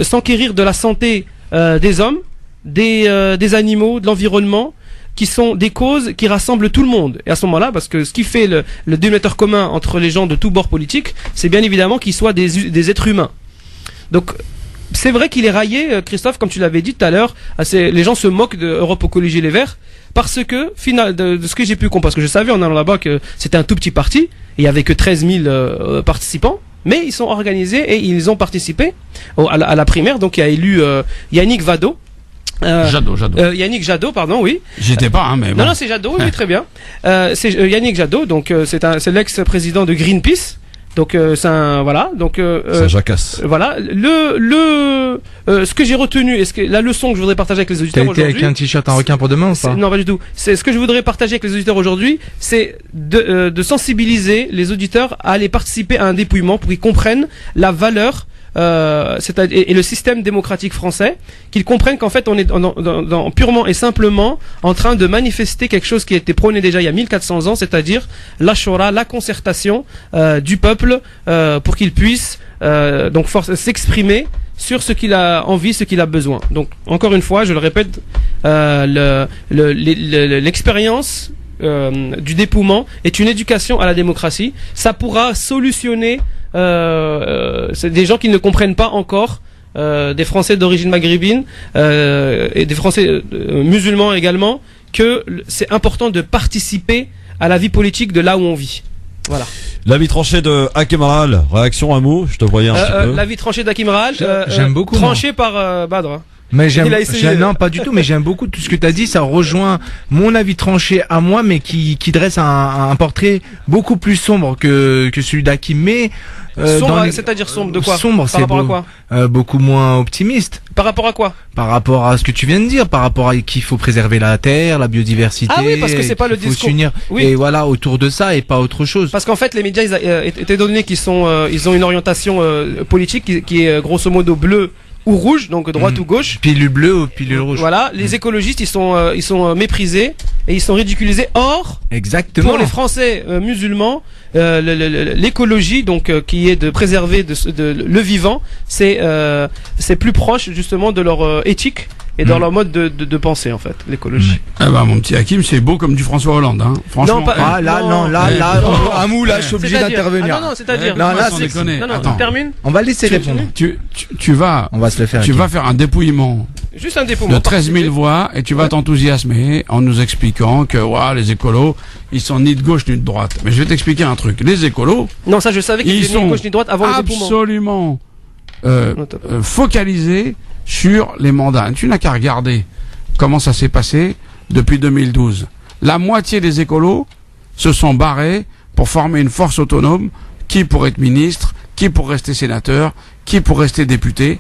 s'enquérir de la santé des hommes, des animaux, de l'environnement, qui sont des causes qui rassemblent tout le monde. Et à ce moment-là, parce que ce qui fait le dénominateur commun entre les gens de tous bords politiques, c'est bien évidemment qu'ils soient des êtres humains. Donc c'est vrai qu'il est raillé, Christophe, comme tu l'avais dit tout à l'heure, les gens se moquent de Europe Écologie Les Verts, parce que, de ce que j'ai pu comprendre, parce que je savais en allant là-bas que c'était un tout petit parti, et il n'y avait que 13 000 participants, mais ils sont organisés et ils ont participé à la primaire, donc il y a élu Yannick Vadot, Jadot. Yannick Jadot, pardon, oui. J'étais pas, hein, mais bon. Non, c'est Jadot, oui, très bien. C'est Yannick Jadot, donc c'est l'ex-président de Greenpeace. Donc c'est un voilà, donc c'est un jacasse. Voilà, ce que j'ai retenu et la leçon que je voudrais partager avec les auditeurs aujourd'hui. T'as été avec un t-shirt en requin pour demain ou pas? Non, pas du tout. C'est ce que je voudrais partager avec les auditeurs aujourd'hui, c'est de sensibiliser les auditeurs à aller participer à un dépouillement pour qu'ils comprennent la valeur et le système démocratique français, qu'ils comprennent qu'en fait on est dans purement et simplement en train de manifester quelque chose qui a été prôné déjà il y a 1400 ans, c'est-à-dire la shura, la concertation du peuple pour qu'il puisse donc s'exprimer sur ce qu'il a envie, ce qu'il a besoin. Donc encore une fois, je le répète, l'expérience du dépouillement est une éducation à la démocratie. Ça pourra solutionner c'est des gens qui ne comprennent pas encore, des Français d'origine maghrébine et des Français musulmans également, que c'est important de participer à la vie politique de là où on vit. Voilà. L'avis tranché de Hakim Aral, réaction à mot, je te voyais un petit peu. L'avis tranché d'Hakim Aral, j'aime beaucoup. Tranché par Badr. Mais non, pas du tout, mais j'aime beaucoup tout ce que tu as dit, ça rejoint mon avis tranché à moi, mais qui dresse un portrait beaucoup plus sombre que celui d'Hakim. Mais sombre, c'est-à-dire sombre de quoi? Sombre, par rapport à quoi? Beaucoup moins optimiste. Par rapport à quoi? Par rapport à ce que tu viens de dire, par rapport à qu'il faut préserver la terre, la biodiversité. Ah oui, parce que c'est pas le discours. Faut s'unir. Oui. Et voilà, autour de ça et pas autre chose. Parce qu'en fait, les médias, étaient donné qu'ils ils ont une orientation politique qui est grosso modo bleue ou rouge, donc droite ou gauche. Pilule bleue ou pilule rouge. Voilà, les écologistes, ils sont méprisés et ils sont ridiculisés. Or, exactement. Pour les Français musulmans, l'écologie, donc qui est de préserver le vivant, c'est plus proche justement de leur éthique et dans leur mode de pensée en fait, l'écologie. Ah bah mon petit Hakim, c'est beau comme du François Hollande, hein. Franchement. Amou, là, je suis obligé d'intervenir. Ah non, c'est-à-dire. Non, là, c'est déconné. Non, attends. termine. On va laisser répondre. On va se le faire. Tu vas faire un dépouillement. Juste un dépouillement. De 13 000 voix et tu vas t'enthousiasmer en nous expliquant que les écolos, ils sont ni de gauche ni de droite. Mais je vais t'expliquer un truc. Les écolos. Non, ça je savais qu'ils étaient ni de gauche ni de droite avant le dépouillement. Absolument focalisés sur les mandats. Tu n'as qu'à regarder comment ça s'est passé depuis 2012. La moitié des écolos se sont barrés pour former une force autonome, qui pour être ministre, qui pour rester sénateur, qui pour rester député.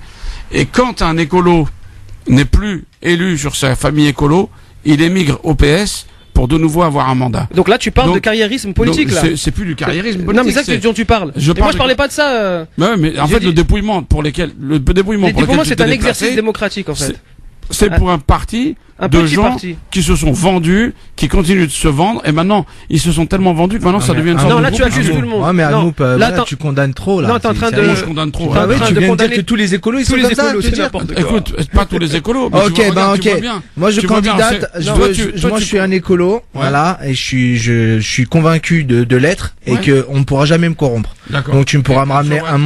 Et quand un écolo n'est plus élu sur sa famille écolo, il émigre au PS pour de nouveau avoir un mandat. Donc là, tu parles de carriérisme politique, là. C'est plus du carriérisme politique. Non, mais c'est ça dont tu parles. Moi, je parlais pas de ça. Ouais, mais en fait, le dépouillement pour lequel c'est un exercice démocratique, en fait. C'est pour un parti de gens qui se sont vendus, qui continuent de se vendre, et maintenant, ils se sont tellement vendus que maintenant, ça devient une sorte de groupe. Non, là, tu accuses tout le monde. Ouais, mais Anouk, là, tu condamnes trop, là. Non, t'es en train de... Je condamne trop. Ah oui, tu viens de dire que tous les écolos, ils sont comme ça, c'est n'importe quoi. Écoute, pas tous les écolos. Ok, moi, je candidate, moi, je suis un écolo, voilà, et je suis convaincu de l'être, et que on ne pourra jamais me corrompre. Donc, tu me pourras me ramener un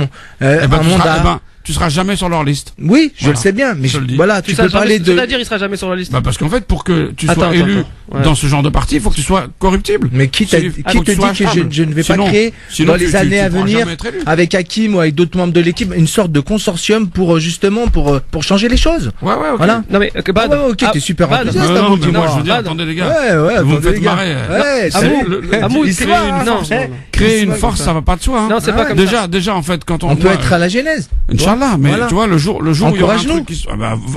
mandat. Tu seras jamais sur leur liste. Oui, je le sais bien, mais voilà, tu peux parler de... C'est-à-dire, il sera jamais sur la liste. Bah, parce qu'en fait, pour que tu sois élu dans ce genre de parti, il faut que tu sois corruptible. Mais qui te dit que je ne vais pas créer dans les années à venir, avec Hakim ou avec d'autres membres de l'équipe, une sorte de consortium pour justement, pour changer les choses. Ouais, ok. Voilà. Non, mais, ok, t'es super enthousiaste, moi, je veux dire, attendez les gars. Vous me faites marrer. Amou, créer une force, ça va pas de soi, hein. Non, c'est pas comme ça. Déjà, en fait, quand on peut être à la genèse. Inch'Allah, mais tu vois, le jour où il y aura un truc qui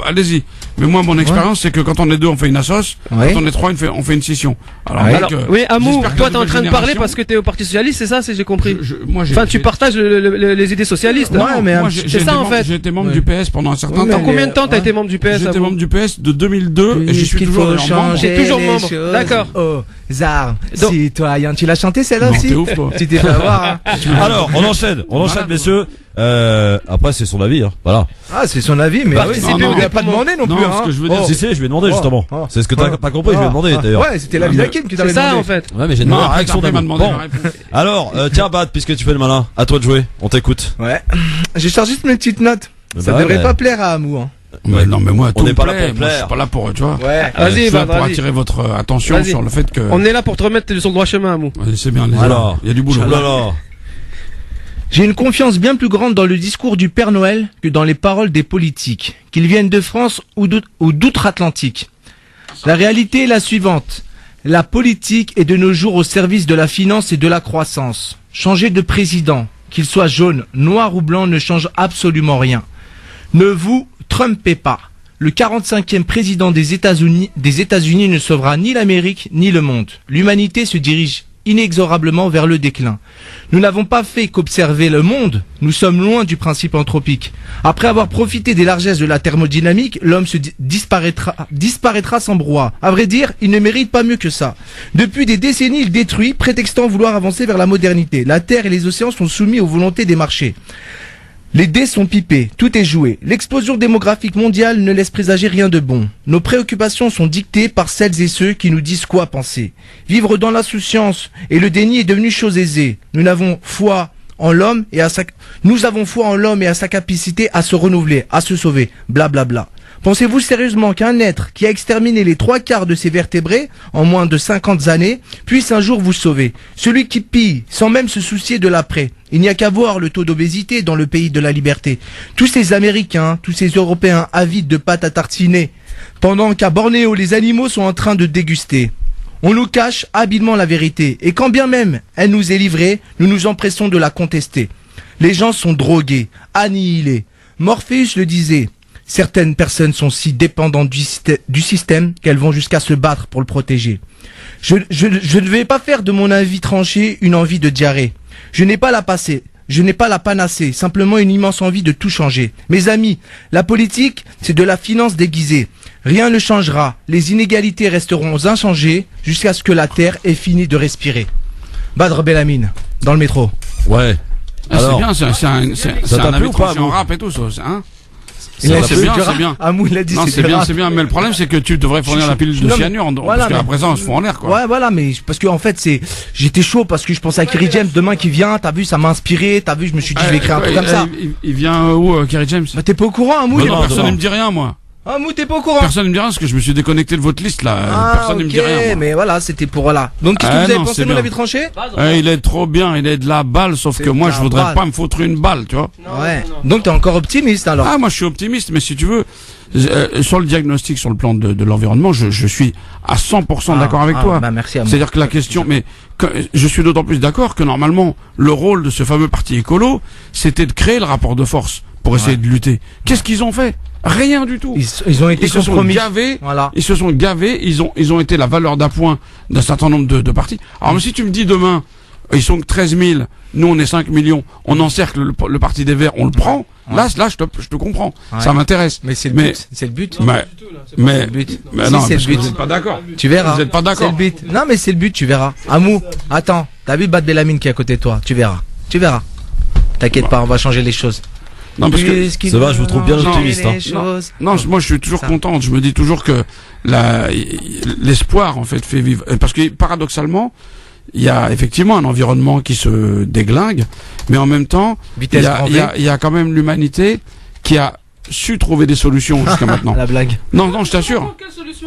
allez-y. Mais moi, mon expérience, c'est que quand on est deux, on fait une assoce. Quand on est trois, on fait une scission. Alors, oui, Amou, toi, t'es en train de parler parce que t'es au Parti Socialiste, c'est ça, j'ai compris. Enfin, tu partages les idées socialistes. Ouais, mais c'est ça, en fait. J'ai été membre du PS pendant un certain temps. Combien de temps t'as été membre du PS? J'étais membre du PS de 2002 et j'y suis toujours membre. J'ai toujours membre. D'accord. Oh, Zar, citoyen. Tu l'as chanté celle-là aussi? T'es ouf, toi. Tu t'es fait avoir. Alors, on enchaîne, messieurs. Après, c'est son avis, hein. Voilà. Ah, c'est son avis, mais on lui a pas demandé non plus, hein. Ce que je veux dire, si, je lui ai demandé, justement. C'est ce que t'as pas compris, je lui ai demandé, d'ailleurs. Ouais, c'était l'avis d'Hakim que t'avais demandé. C'est ça, en fait. Ouais, mais j'ai demandé la réaction d'Amou. Bon. Alors, tiens, Bad, puisque tu fais le malin, à toi de jouer. On t'écoute. Ouais. J'ai chargé mes petites notes. Ça devrait pas plaire à Amou, hein. Non, mais moi, on n'est pas là pour plaire. Je suis pas là pour, tu vois. Ouais. Vas-y, pour attirer votre attention sur le fait que. On est là pour te remettre sur le droit chemin, Amou. C'est bien, alors, il y a du boulot. Là. J'ai une confiance bien plus grande dans le discours du Père Noël que dans les paroles des politiques, qu'ils viennent de France ou d'outre-Atlantique. La réalité est la suivante. La politique est de nos jours au service de la finance et de la croissance. Changer de président, qu'il soit jaune, noir ou blanc, ne change absolument rien. Ne vous trompez pas. Le 45e président des États-Unis ne sauvera ni l'Amérique ni le monde. L'humanité se dirige inexorablement vers le déclin. Nous n'avons pas fait qu'observer le monde, nous sommes loin du principe anthropique. Après avoir profité des largesses de la thermodynamique, l'homme disparaîtra sans brouhaha. À vrai dire, il ne mérite pas mieux que ça. Depuis des décennies, il détruit, prétextant vouloir avancer vers la modernité. La terre et les océans sont soumis aux volontés des marchés. Les dés sont pipés, tout est joué. L'explosion démographique mondiale ne laisse présager rien de bon. Nos préoccupations sont dictées par celles et ceux qui nous disent quoi penser. Vivre dans l'insouciance et le déni est devenu chose aisée. Nous avons foi en l'homme et à sa capacité à se renouveler, à se sauver. Blablabla. Bla bla. Pensez-vous sérieusement qu'un être qui a exterminé les 3/4 de ses vertébrés en moins de 50 années puisse un jour vous sauver? Celui qui pille sans même se soucier de l'après. Il n'y a qu'à voir le taux d'obésité dans le pays de la liberté. Tous ces Américains, tous ces Européens avides de pâte à tartiner, pendant qu'à Bornéo les animaux sont en train de déguster. On nous cache habilement la vérité, et quand bien même elle nous est livrée, nous nous empressons de la contester. Les gens sont drogués, annihilés. Morpheus le disait. Certaines personnes sont si dépendantes du système qu'elles vont jusqu'à se battre pour le protéger. Je ne vais pas faire de mon avis tranché une envie de diarrhée. Je n'ai pas la panacée, simplement une immense envie de tout changer. Mes amis, la politique, c'est de la finance déguisée. Rien ne changera, les inégalités resteront inchangées jusqu'à ce que la Terre ait fini de respirer. Badr Belamine, dans le métro. Ouais. Alors, c'est bien, c'est un avis tranché en rap et tout, ça, hein? C'est bien. Amou, il a dit c'est bien, mais le problème c'est que tu devrais fournir la pilule de cyanure, parce qu'à présent on se fout en l'air, quoi. Ouais, voilà, mais parce que en fait j'étais chaud parce que je pensais à Kerry James demain qui vient, t'as vu, ça m'a inspiré, t'as vu, je me suis dit je vais écrire un truc comme ça. Il vient où, Kerry James? Bah t'es pas au courant, Amou? Non, personne ne me dit rien, moi. Amou, t'es pas au courant? Personne ne me dit rien parce que je me suis déconnecté de votre liste là. Personne ne me dit rien. Mais voilà, c'était pour voilà. Donc qu'est-ce que vous avez pensé de mon avis tranché? Il est trop bien, il est de la balle, sauf que moi je voudrais pas me foutre une balle, tu vois. Ouais. Donc t'es encore optimiste alors? Ah, moi je suis optimiste, mais si tu veux, sur le diagnostic, sur le plan de l'environnement, je suis à 100% d'accord avec toi. Bah merci à moi. C'est-à-dire que la question, mais je suis d'autant plus d'accord que normalement le rôle de ce fameux parti écolo, c'était de créer le rapport de force pour essayer de lutter. Qu'est-ce qu'ils ont fait? Rien du tout. Ils ont été compromis. Ils se sont gavés. Ils ont été la valeur d'appoint d'un certain nombre de partis. Alors même si tu me dis demain, ils sont que 13 000, nous on est 5 millions, on encercle le parti des Verts, on le prend. Là, je te comprends. Ouais. Ça m'intéresse. Mais c'est le but. C'est le but. Mais non, c'est le but. Vous n'êtes pas d'accord. Tu verras. Vous n'êtes pas d'accord. C'est le but. Non, mais c'est le but. Tu verras. Amou, attends. T'as vu Bad Belamine qui est à côté de toi? Tu verras. T'inquiète pas, on va changer les choses. Non, parce que ça va, je vous trouve bien optimiste. Non, moi je suis toujours content. Je me dis toujours que l'espoir en fait fait vivre. Parce que paradoxalement, il y a effectivement un environnement qui se déglingue, mais en même temps, il y a quand même l'humanité qui a su trouver des solutions jusqu'à maintenant. La blague. Non, je t'assure.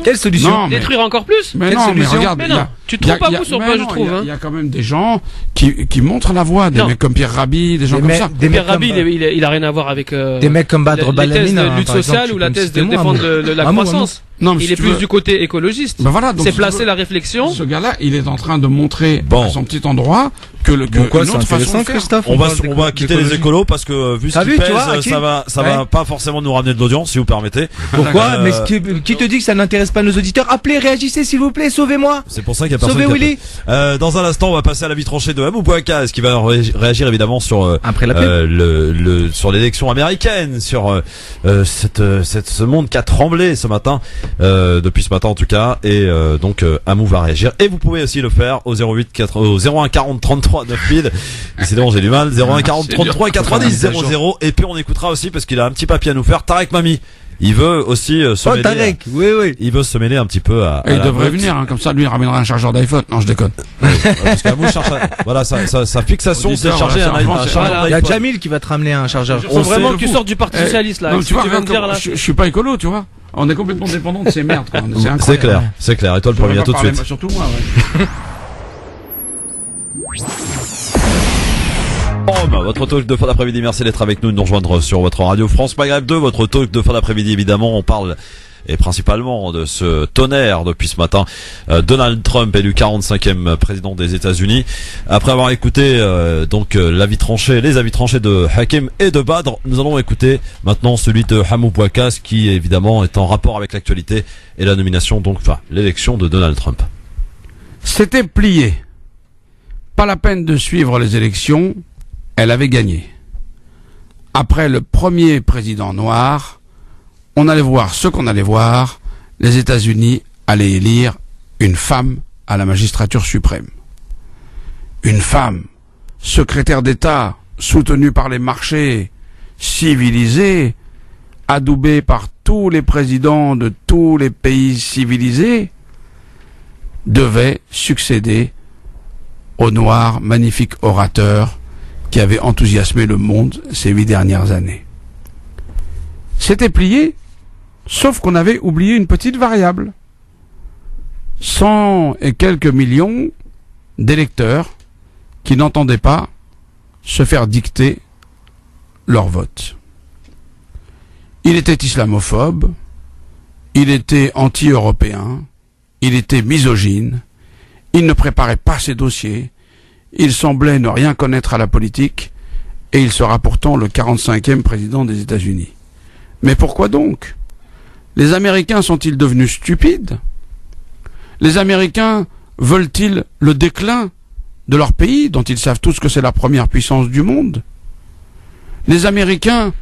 Quelle solution? Détruire encore plus? Mais non, mais regarde. Tu te trompes pas beaucoup sur moi, je trouve. Il y a quand même des gens qui montrent la voie, des mecs comme Pierre Rabhi, des gens comme ça. Pierre Rabhi, il a rien à voir avec des mecs comme Badr Belamine, la thèse de lutte sociale ou la thèse de défendre la croissance. Non, mais il est plus du côté écologiste. Ben voilà, c'est placer la réflexion. Ce gars-là, il est en train de montrer à son petit endroit que une autre façon de faire. On va quitter les écolos parce que vu ce qu'ils pèsent, ça va pas forcément nous ramener de l'audience, si vous permettez. Pourquoi? Mais qui te dit que ça n'intéresse pas nos auditeurs? Appelez, réagissez s'il vous plaît, sauvez-moi. C'est pour ça qu'il y a personne. Sauvez Willy. Dans un instant, on va passer à l'avis tranché de Amou Bouaka, ce qui va réagir évidemment sur sur l'élection américaine, sur ce monde qui a tremblé ce matin, depuis ce matin en tout cas, et donc Amou va réagir. Et vous pouvez aussi le faire au 01 40 33 9000. Décidément j'ai du mal. 01 40 33 90 00. Et puis on écoutera aussi parce qu'il a un petit papier à nous faire. Tarek Mami. Il veut aussi se mêler. Tarek, oui. Il veut se mêler un petit peu à. Et il devrait venir, comme ça, lui, il ramènera un chargeur d'iPhone. Non, je déconne. Parce qu'Amou cherche, voilà, sa fixation, c'est de charger un chargeur d'iPhone. Il y a Jamil qui va te ramener un chargeur. On sait vraiment que tu sors du Parti Socialiste, là. Non, tu vois, je suis pas écolo, tu vois. On est complètement dépendant de ces merdes, quoi. C'est clair, c'est clair. Et toi, le premier, à tout de suite. Surtout moi, ouais. Forum, votre talk de fin d'après-midi. Merci d'être avec nous, de nous rejoindre sur votre radio France Maghreb 2. Votre talk de fin d'après-midi, évidemment, on parle et principalement de ce tonnerre depuis ce matin. Donald Trump élu 45e président des États-Unis. Après avoir écouté les avis tranchés de Hakim et de Badr, nous allons écouter maintenant celui de Hamou Bouakas, qui évidemment est en rapport avec l'actualité et la nomination, l'élection de Donald Trump. C'était plié. Pas la peine de suivre les élections, elle avait gagné. Après le premier président noir, on allait voir ce qu'on allait voir, les États-Unis allaient élire une femme à la magistrature suprême. Une femme, secrétaire d'État, soutenue par les marchés, civilisée, adoubée par tous les présidents de tous les pays civilisés, devait succéder au noir magnifique orateur qui avait enthousiasmé le monde ces 8 dernières années. C'était plié, sauf qu'on avait oublié une petite variable. 100 et quelques millions d'électeurs qui n'entendaient pas se faire dicter leur vote. Il était islamophobe, il était anti-européen, il était misogyne, il ne préparait pas ses dossiers, il semblait ne rien connaître à la politique, et il sera pourtant le 45e président des États-Unis. Mais pourquoi donc? Les Américains sont-ils devenus stupides? Les Américains veulent-ils le déclin de leur pays, dont ils savent tous que c'est la première puissance du monde? Les Américains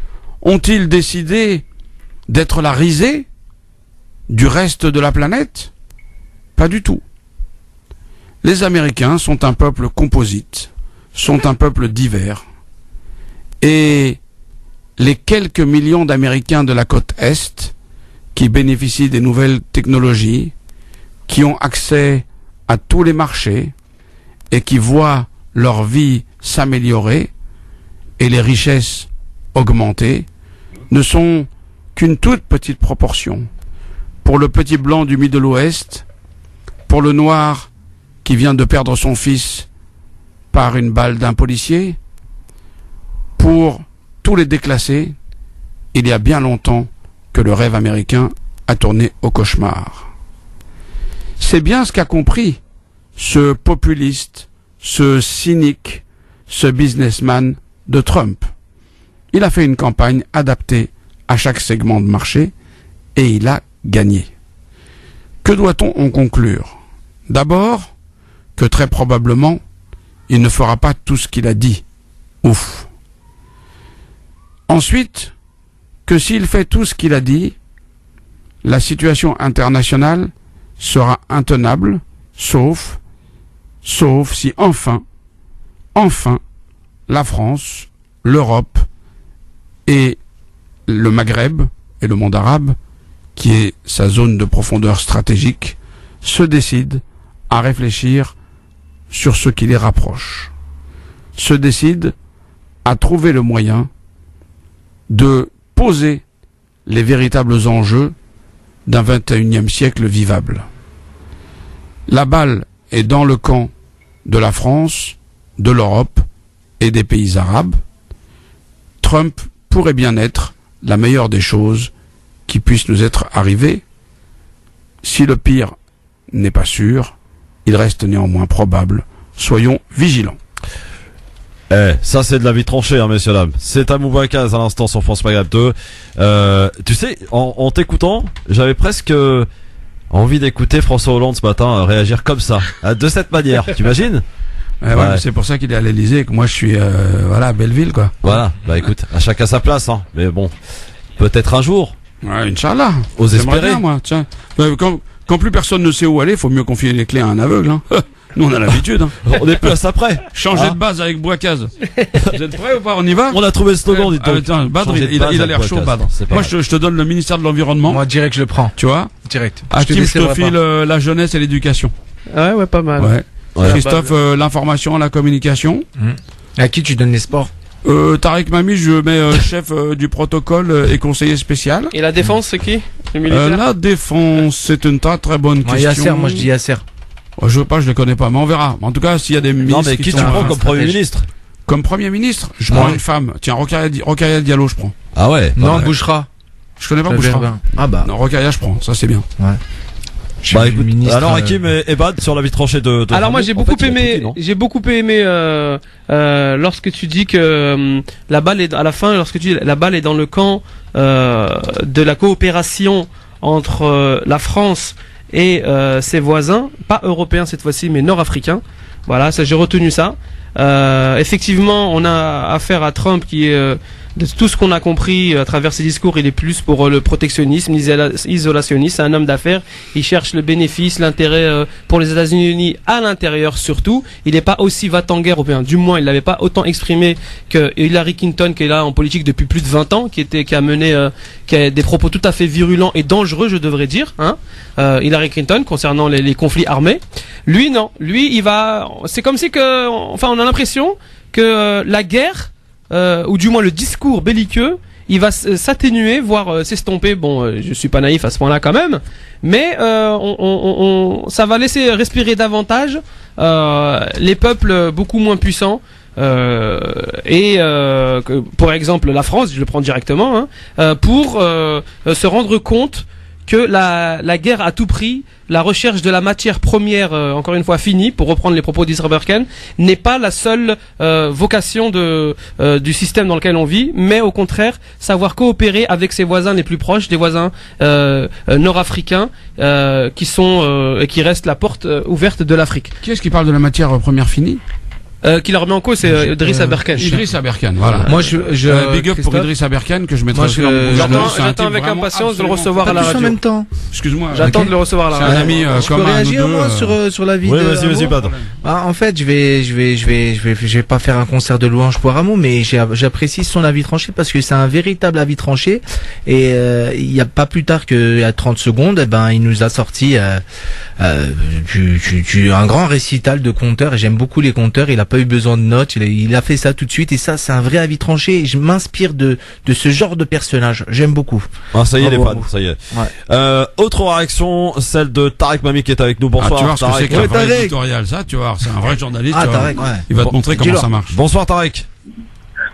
ont-ils décidé d'être la risée du reste de la planète? Pas du tout. Les Américains sont un peuple composite, sont un peuple divers, et les quelques millions d'Américains de la côte Est qui bénéficient des nouvelles technologies, qui ont accès à tous les marchés et qui voient leur vie s'améliorer et les richesses augmenter, ne sont qu'une toute petite proportion. Pour le petit blanc du Middle West, pour le noir qui vient de perdre son fils par une balle d'un policier, pour tous les déclassés, il y a bien longtemps que le rêve américain a tourné au cauchemar. C'est bien ce qu'a compris ce populiste, ce cynique, ce businessman de Trump. Il a fait une campagne adaptée à chaque segment de marché et il a gagné. Que doit-on en conclure? D'abord, que très probablement, il ne fera pas tout ce qu'il a dit. Ouf. Ensuite, que s'il fait tout ce qu'il a dit, la situation internationale sera intenable, sauf si enfin, la France, l'Europe et le Maghreb et le monde arabe, qui est sa zone de profondeur stratégique, se décident à réfléchir sur ce qui les rapproche, se décident à trouver le moyen de poser les véritables enjeux d'un 21e siècle vivable. La balle est dans le camp de la France, de l'Europe et des pays arabes. Trump pourrait bien être la meilleure des choses qui puissent nous être arrivées. Si le pire n'est pas sûr, il reste néanmoins probable. Soyons vigilants. Ça c'est de la vie tranchée, messieurs dames. C'est Hamou Bouakas à l'instant sur France Maghreb 2. Tu sais, en t'écoutant, j'avais presque envie d'écouter François Hollande ce matin réagir comme ça, de cette manière. T'imagines? Ouais. C'est pour ça qu'il est à l'Elysée et que moi je suis à Belleville, quoi. Voilà, écoute, à chacun sa place, mais bon, peut-être un jour. Ouais, Inch'Allah. Ose espérer. Bien, moi, tiens. Quand plus personne ne sait où aller, faut mieux confier les clés à un aveugle. Nous on a l'habitude. On est plus à ça près. Changer de base avec Bouakas. Vous êtes prêts ou pas? On y va? On a trouvé le slogan, dites-donc. Badr, il a l'air chaud, Badr. Moi je te donne le ministère de l'Environnement. Moi direct je le prends. Tu vois? Direct. Hakim, je te file la jeunesse et l'éducation. Ouais, pas mal. Ouais. Christophe, l'information, la communication. À qui tu donnes les sports? Tariq Mami, je mets chef du protocole et conseiller spécial. Et la défense, c'est qui? Le militaire? La défense, c'est une très bonne question. Yasser, moi je dis Yasser. Je veux pas, je les connais pas, mais on verra. En tout cas, s'il y a des ministres. Non, mais qui tu prends comme Premier ministre? Comme Premier ministre, je prends une femme. Tiens, Rokhaya Diallo, je prends. Ah ouais. Non, Bouchra. Je connais pas Bouchra. Ah bah. Non, Rokhaya, je prends. Ça, c'est bien. Ouais. Bah écoute, alors Hakim et Bad sur la vie tranchée de alors moi j'ai beaucoup aimé lorsque tu dis que la balle est à la fin, lorsque tu dis la balle est dans le camp de la coopération entre la France et ses voisins, pas européens cette fois-ci mais nord-africains. Voilà, ça j'ai retenu ça. Effectivement, on a affaire à Trump qui est de tout ce qu'on a compris à travers ses discours, il est plus pour le protectionnisme, l'isolationnisme. C'est un homme d'affaires. Il cherche le bénéfice, l'intérêt pour les États-Unis à l'intérieur surtout. Il n'est pas aussi va-t-en-guerre européen. Du moins, il l'avait pas autant exprimé que Hillary Clinton, qui est là en politique depuis plus de 20 ans, qui a des propos tout à fait virulents et dangereux, je devrais dire. Hillary Clinton concernant les conflits armés. Lui, non. Lui, c'est comme si on a l'impression que la guerre, ou du moins le discours belliqueux, il va s'atténuer, voire s'estomper. Bon, je suis pas naïf à ce point-là quand même, mais ça va laisser respirer davantage les peuples beaucoup moins puissants. Pour exemple la France, je le prends directement, pour se rendre compte que la guerre à tout prix, la recherche de la matière première, encore une fois finie, pour reprendre les propos d'Israël Berken, n'est pas la seule vocation du système dans lequel on vit, mais au contraire, savoir coopérer avec ses voisins les plus proches, des voisins nord-africains, qui restent la porte ouverte de l'Afrique. Qui est-ce qui parle de la matière première finie? Qui la remet en cause, c'est Idriss Aberkan. Idriss Aberkan, voilà. Moi, big up pour Idriss Aberkan que je mettrai aussi dans mon j'attends avec impatience de le recevoir à la radio. En même temps. Excuse-moi. J'attends de le recevoir à la radio. C'est un ami je peux réagir moi sur la vie de vas-y, Bad. En fait, je vais pas faire un concert de louanges pour Rameau, mais j'apprécie son avis tranché parce que c'est un véritable avis tranché et il y a pas plus tard qu'il y a 30 secondes, il nous a sorti un grand récital de conteurs et j'aime beaucoup les conteurs. Il a pas eu besoin de notes, il a fait ça tout de suite et ça c'est un vrai avis tranché et je m'inspire de ce genre de personnage, j'aime beaucoup. Ah ça y est les fans, ça y est. Ouais. Autre réaction, celle de Tarek Mami qui est avec nous. Bonsoir. Tu vois Tarek. ce que c'est qu'un vrai éditorial, ça, tu vois, c'est un vrai journaliste. Tarek, ouais. Il va te montrer comment ça marche. Bonsoir Tarek.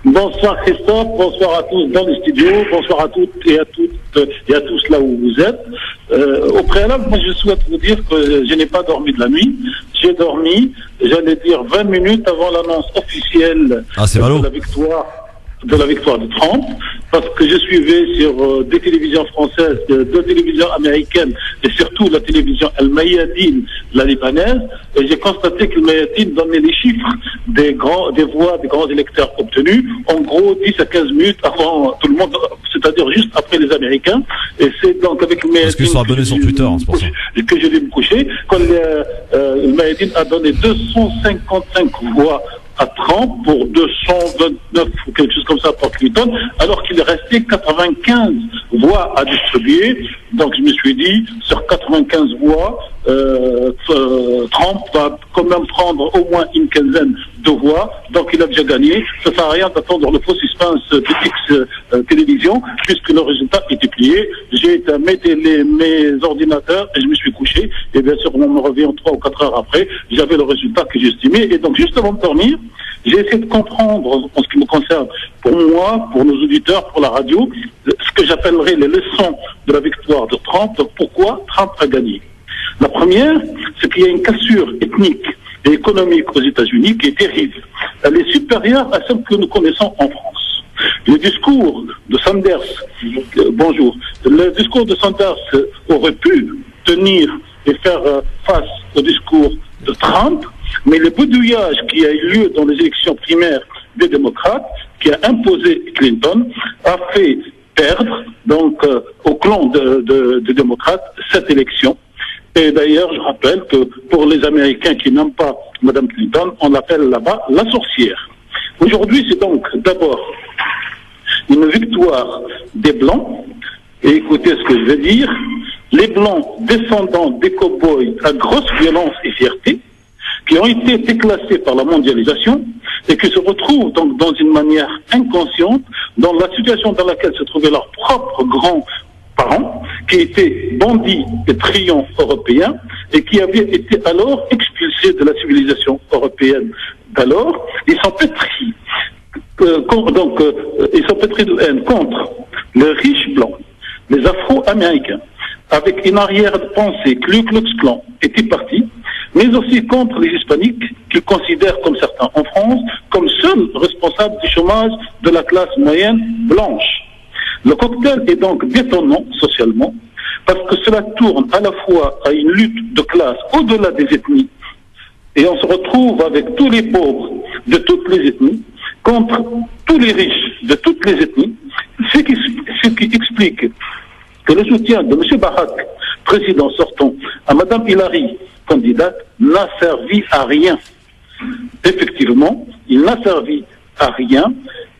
Bonsoir Christophe, bonsoir à tous dans les studios, bonsoir à toutes et à tous là où vous êtes. Au préalable, moi je souhaite vous dire que je n'ai pas dormi de la nuit. J'ai dormi, j'allais dire 20 minutes avant l'annonce officielle de la victoire de Trump, parce que je suivais sur des télévisions françaises, deux télévisions américaines et surtout la télévision Al Mayadeen, la libanaise, et j'ai constaté que Al Mayadeen donnait les chiffres des voix des grands électeurs obtenus, en gros 10 à 15 minutes avant tout le monde, c'est-à-dire juste après les Américains, et c'est donc avec Al Mayadeen... Parce qu'ils sont abonnés sur Twitter, c'est pour ça. Que je vais me coucher, quand Al Mayadeen a donné 255 voix à Trump pour 229 ou quelque chose comme ça pour Clinton, alors qu'il restait 95 voix à distribuer. Donc je me suis dit, sur 95 voix, Trump va quand même prendre au moins une quinzaine de voix, donc il a déjà gagné. Ça ne sert à rien d'attendre le faux suspense de X télévision, puisque le résultat était plié. J'ai mettre mes ordinateurs et je me suis couché. Et bien sûr, on me revient 3 ou 4 heures après, j'avais le résultat que j'estimais. Et donc, juste avant de dormir, j'ai essayé de comprendre, en ce qui me concerne, pour moi, pour nos auditeurs, pour la radio, ce que j'appellerais les leçons de la victoire de Trump. Pourquoi Trump a gagné? La première, c'est qu'il y a une cassure ethnique et économique aux États-Unis qui est terrible. Elle est supérieure à celle que nous connaissons en France. Le discours de Sanders, le discours de Sanders aurait pu tenir et faire face au discours de Trump, mais le boudouillage qui a eu lieu dans les élections primaires des démocrates, qui a imposé Clinton, a fait perdre donc au clan de démocrates cette élection. Et d'ailleurs, je rappelle que pour les Américains qui n'aiment pas Mme Clinton, on l'appelle là-bas la sorcière. Aujourd'hui, c'est donc d'abord une victoire des Blancs. Et écoutez ce que je vais dire. Les Blancs descendants des cow-boys à grosse violence et fierté, qui ont été déclassés par la mondialisation et qui se retrouvent donc dans une manière inconsciente dans la situation dans laquelle se trouvaient leurs propres grands-parents, qui étaient bandits et truands européens et qui avaient été alors expulsés de la civilisation européenne d'alors. Ils sont pétris ils sont pétris de haine contre les riches blancs, les Afro-Américains, avec une arrière-pensée Ku Klux Klan et Tea Party, mais aussi contre les Hispaniques, qu'ils considèrent, comme certains en France, comme seuls responsables du chômage de la classe moyenne blanche. Le cocktail est donc détonnant socialement, parce que cela tourne à la fois à une lutte de classe au-delà des ethnies, et on se retrouve avec tous les pauvres de toutes les ethnies contre tous les riches de toutes les ethnies, ce qui explique que le soutien de M. Barak, président sortant, à Mme Hillary, candidate, n'a servi à rien. Effectivement, il n'a servi à rien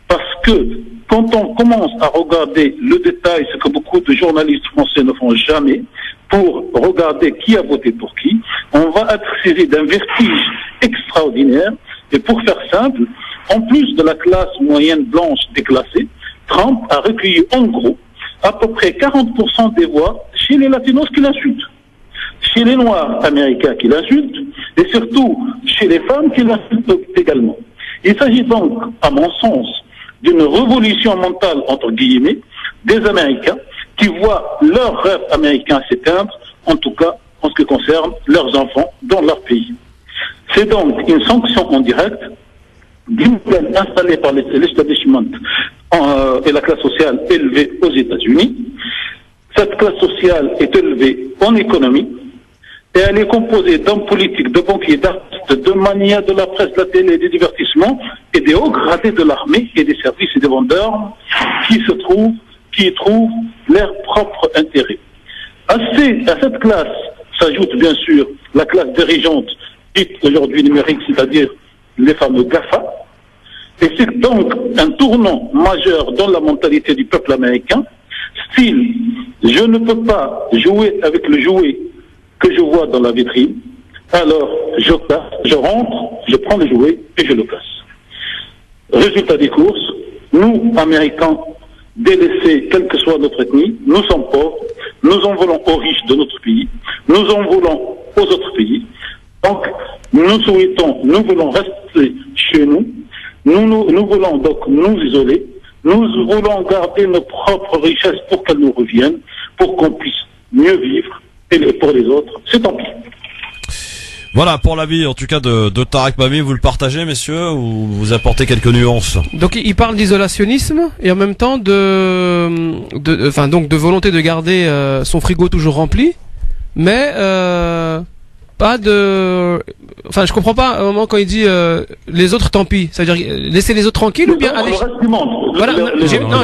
parce que quand on commence à regarder le détail, ce que beaucoup de journalistes français ne font jamais, pour regarder qui a voté pour qui, on va être saisi d'un vertige extraordinaire. Et pour faire simple, en plus de la classe moyenne blanche déclassée, Trump a recueilli en gros à peu près 40% des voix chez les latinos qui l'insultent, chez les noirs américains qui l'insultent, et surtout chez les femmes qui l'insultent également. Il s'agit donc, à mon sens, d'une révolution mentale, entre guillemets, des Américains qui voient leurs rêves américains s'éteindre, en tout cas en ce qui concerne leurs enfants dans leur pays. C'est donc une sanction en direct d'une peine installée par l'establishment et la classe sociale élevée aux États-Unis. Cette classe sociale est élevée en économie et elle est composée d'hommes politiques, de banquiers, d'artistes, de manias de la presse, de la télé, des divertissements et des hauts gradés de l'armée et des services et des vendeurs qui y trouvent leur propre intérêt. À cette classe s'ajoute bien sûr la classe dirigeante dite aujourd'hui numérique, c'est-à-dire les fameux GAFA. Et c'est donc un tournant majeur dans la mentalité du peuple américain. Style, je ne peux pas jouer avec le jouet que je vois dans la vitrine, alors je rentre, je prends le jouet et je le casse. Résultat des courses, nous, Américains, délaissés, quelle que soit notre ethnie, nous sommes pauvres, nous en voulons aux riches de notre pays, nous en voulons aux autres pays. Donc, nous voulons rester chez nous, nous voulons donc nous isoler, nous voulons garder nos propres richesses pour qu'elles nous reviennent, pour qu'on puisse mieux vivre, et pour les autres, c'est tant pis. Voilà, pour l'avis, en tout cas, de Tarek Mami, vous le partagez, messieurs, ou vous apportez quelques nuances? Donc, il parle d'isolationnisme, et en même temps de volonté de garder son frigo toujours rempli, mais pas de... Enfin, je comprends pas, à un moment, quand il dit les autres, tant pis. Ça veut dire laisser les autres tranquilles ou bien aller... Le reste du monde. Voilà,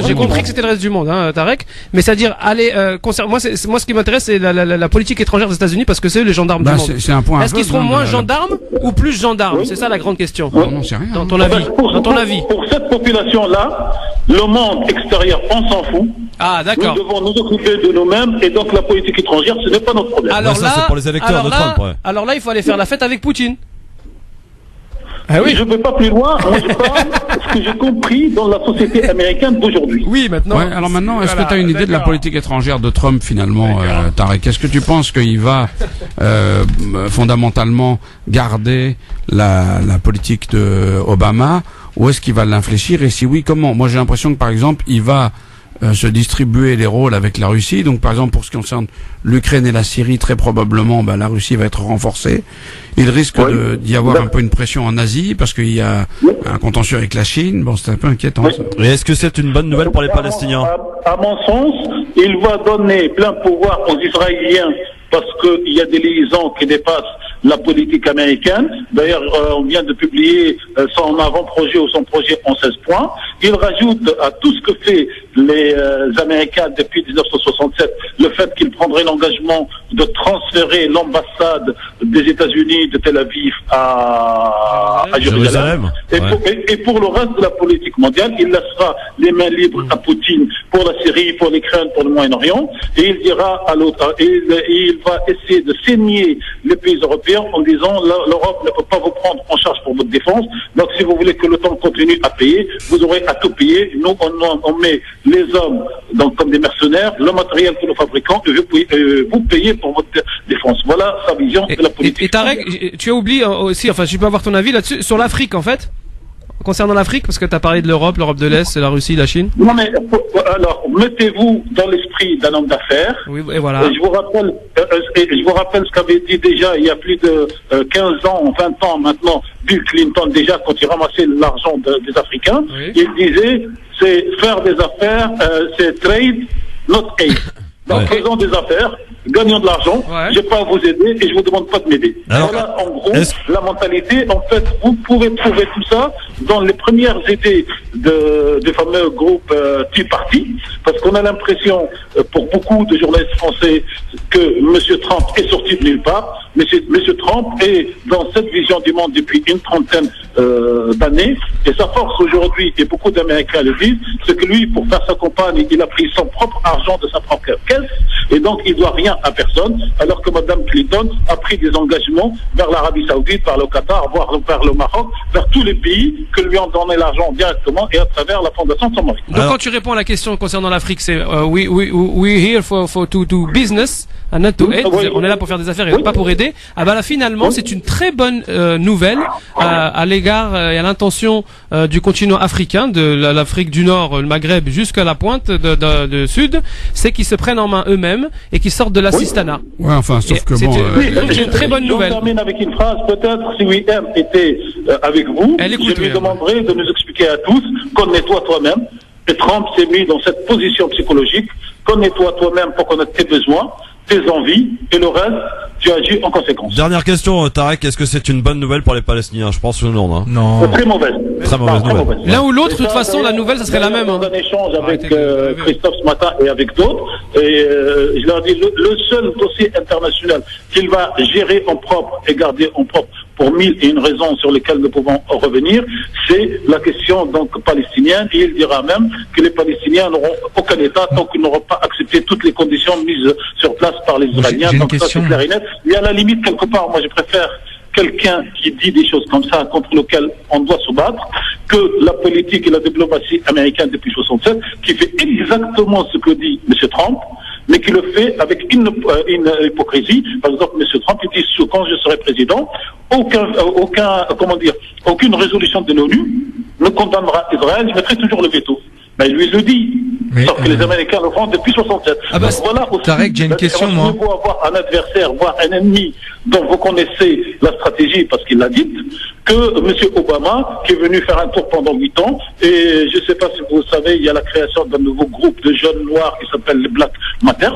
j'ai compris que c'était le reste du monde, hein, Tarek. Mais c'est-à-dire aller... moi, ce qui m'intéresse, c'est la politique étrangère des États-Unis, parce que c'est eux les gendarmes du monde. C'est un point. Est-ce qu'ils seront moins gendarmes ou plus gendarmes? C'est ça la grande question. Non, c'est rien. Dans ton avis. Pour cette population-là, le monde extérieur, on s'en fout. Ah, d'accord. Nous devons nous occuper de nous-mêmes, et donc la politique étrangère, ce n'est pas notre problème. Alors ça, c'est pour les électeurs de Trump, ouais. Alors là, il faut aller faire la fête avec Poutine. Ah oui. Je ne vais pas plus loin, moi je parle de ce que j'ai compris dans la société américaine d'aujourd'hui. Oui, maintenant. Ouais, alors maintenant, est-ce que tu as une idée de la politique étrangère de Trump finalement, Tarek? Est-ce que tu penses qu'il va fondamentalement garder la politique de Obama, ou est-ce qu'il va l'infléchir, et si oui, comment? Moi j'ai l'impression que par exemple, il va se distribuer les rôles avec la Russie. Donc par exemple, pour ce qui concerne l'Ukraine et la Syrie, très probablement la Russie va être renforcée. Il risque d'y avoir un peu une pression en Asie, parce qu'il y a un contentieux avec la Chine. Bon, c'est un peu inquiétant. Oui. Ça. Et est-ce que c'est une bonne nouvelle pour les Palestiniens? À mon sens, il va donner plein pouvoir aux Israéliens, parce qu'il y a des liaisons qui dépassent la politique américaine. D'ailleurs, on vient de publier son avant-projet ou son projet en 16 points. Il rajoute à tout ce que fait les Américains depuis 1967 le fait qu'ils prendraient l'engagement de transférer l'ambassade des États-Unis de Tel Aviv à Jérusalem. Et pour le reste de la politique mondiale, il laissera les mains libres à Poutine pour la Syrie, pour l'Ukraine, pour le Moyen-Orient, et il dira à l'autre, il va essayer de saigner les pays européens en disant l'Europe ne peut pas vous prendre en charge pour votre défense, donc si vous voulez que l'OTAN continue à payer, vous aurez à tout payer. Nous, on met les hommes donc comme des mercenaires, le matériel que nous fabriquons, et vous payez pour votre défense. Voilà sa vision de la politique. Et Tarek, tu as oublié aussi, enfin je peux avoir ton avis là-dessus, sur l'Afrique en fait. concernant l'Afrique, parce que tu as parlé de l'Europe de l'Est, la Russie, la Chine. Non mais alors mettez-vous dans l'esprit d'un homme d'affaires. Oui, et voilà. Et je vous rappelle ce qu'avait dit déjà il y a plus de 15 ans, 20 ans maintenant, Bill Clinton déjà quand il ramassait l'argent des Africains, il disait c'est faire des affaires, c'est trade, not aid. Donc faisons des affaires, gagnons de l'argent, j'ai pas à vous aider et je vous demande pas de m'aider. Voilà en gros la mentalité. En fait, vous pouvez trouver tout ça dans les premières idées des fameux groupes Tea Party, parce qu'on a l'impression pour beaucoup de journalistes français que M. Trump est sorti de nulle part. M. Trump est dans cette vision du monde depuis une trentaine d'années, et sa force aujourd'hui, et beaucoup d'Américains le disent, c'est que lui, pour faire sa campagne, il a pris son propre argent de sa propre caisse, et donc il doit rien à personne, alors que Mme Clinton a pris des engagements vers l'Arabie Saoudite, vers le Qatar, voire vers le Maroc, vers tous les pays que lui ont donné l'argent directement et à travers la fondation de son mari. Donc quand tu réponds à la question concernant l'Afrique, c'est we here for to do business and not to aid. On est là pour faire des affaires et pas pour aider. Ah bah là finalement c'est une très bonne nouvelle à l'égard et à l'intention du continent africain, de l'Afrique du Nord, le Maghreb jusqu'à la pointe de sud, c'est qu'ils se prennent en main eux-mêmes et qu'ils sortent de l'assistanat. Ouais, enfin sauf que bon. C'est une très bonne nouvelle. Je termine avec une phrase. Peut-être si William était avec vous, je lui demanderais de nous expliquer à tous, connais-toi toi-même. Et Trump s'est mis dans cette position psychologique. Connais-toi toi-même pour connaître tes besoins, tes envies, et le reste, tu agis en conséquence. Dernière question, Tarek, est-ce que c'est une bonne nouvelle pour les Palestiniens? Je pense ou non, hein. Non. Très mauvaise. Très mauvaise nouvelle. L'un ou l'autre, de toute façon, la nouvelle, ça serait la même. Dans un échange avec Christophe ce matin et avec d'autres, et je leur dis, le seul dossier international qu'il va gérer en propre et garder en propre pour 1001 raisons sur lesquelles nous pouvons revenir, c'est la question donc palestinienne, et il dira même que les Palestiniens n'auront aucun État tant qu'ils n'auront pas accepté toutes les conditions mises sur place par les Israéliens. Donc ça c'est clair et net. Mais à la limite, quelque part, moi je préfère quelqu'un qui dit des choses comme ça contre lequel on doit se battre que la politique et la diplomatie américaine depuis 67 qui fait exactement ce que dit M. Trump, mais qui le fait avec une hypocrisie. Par exemple, M. Trump, il dit quand je serai président, aucune résolution de l'ONU ne condamnera Israël, je mettrai toujours le veto. Mais lui il le dit. Sauf que les Américains le font depuis 67. Voilà aussi. Tarek, j'ai une question, moi. Il faut avoir un adversaire, voire un ennemi dont vous connaissez la stratégie parce qu'il l'a dite, que M. Obama, qui est venu faire un tour pendant 8 ans, et je ne sais pas si vous savez, il y a la création d'un nouveau groupe de jeunes noirs qui s'appelle les Black Matters,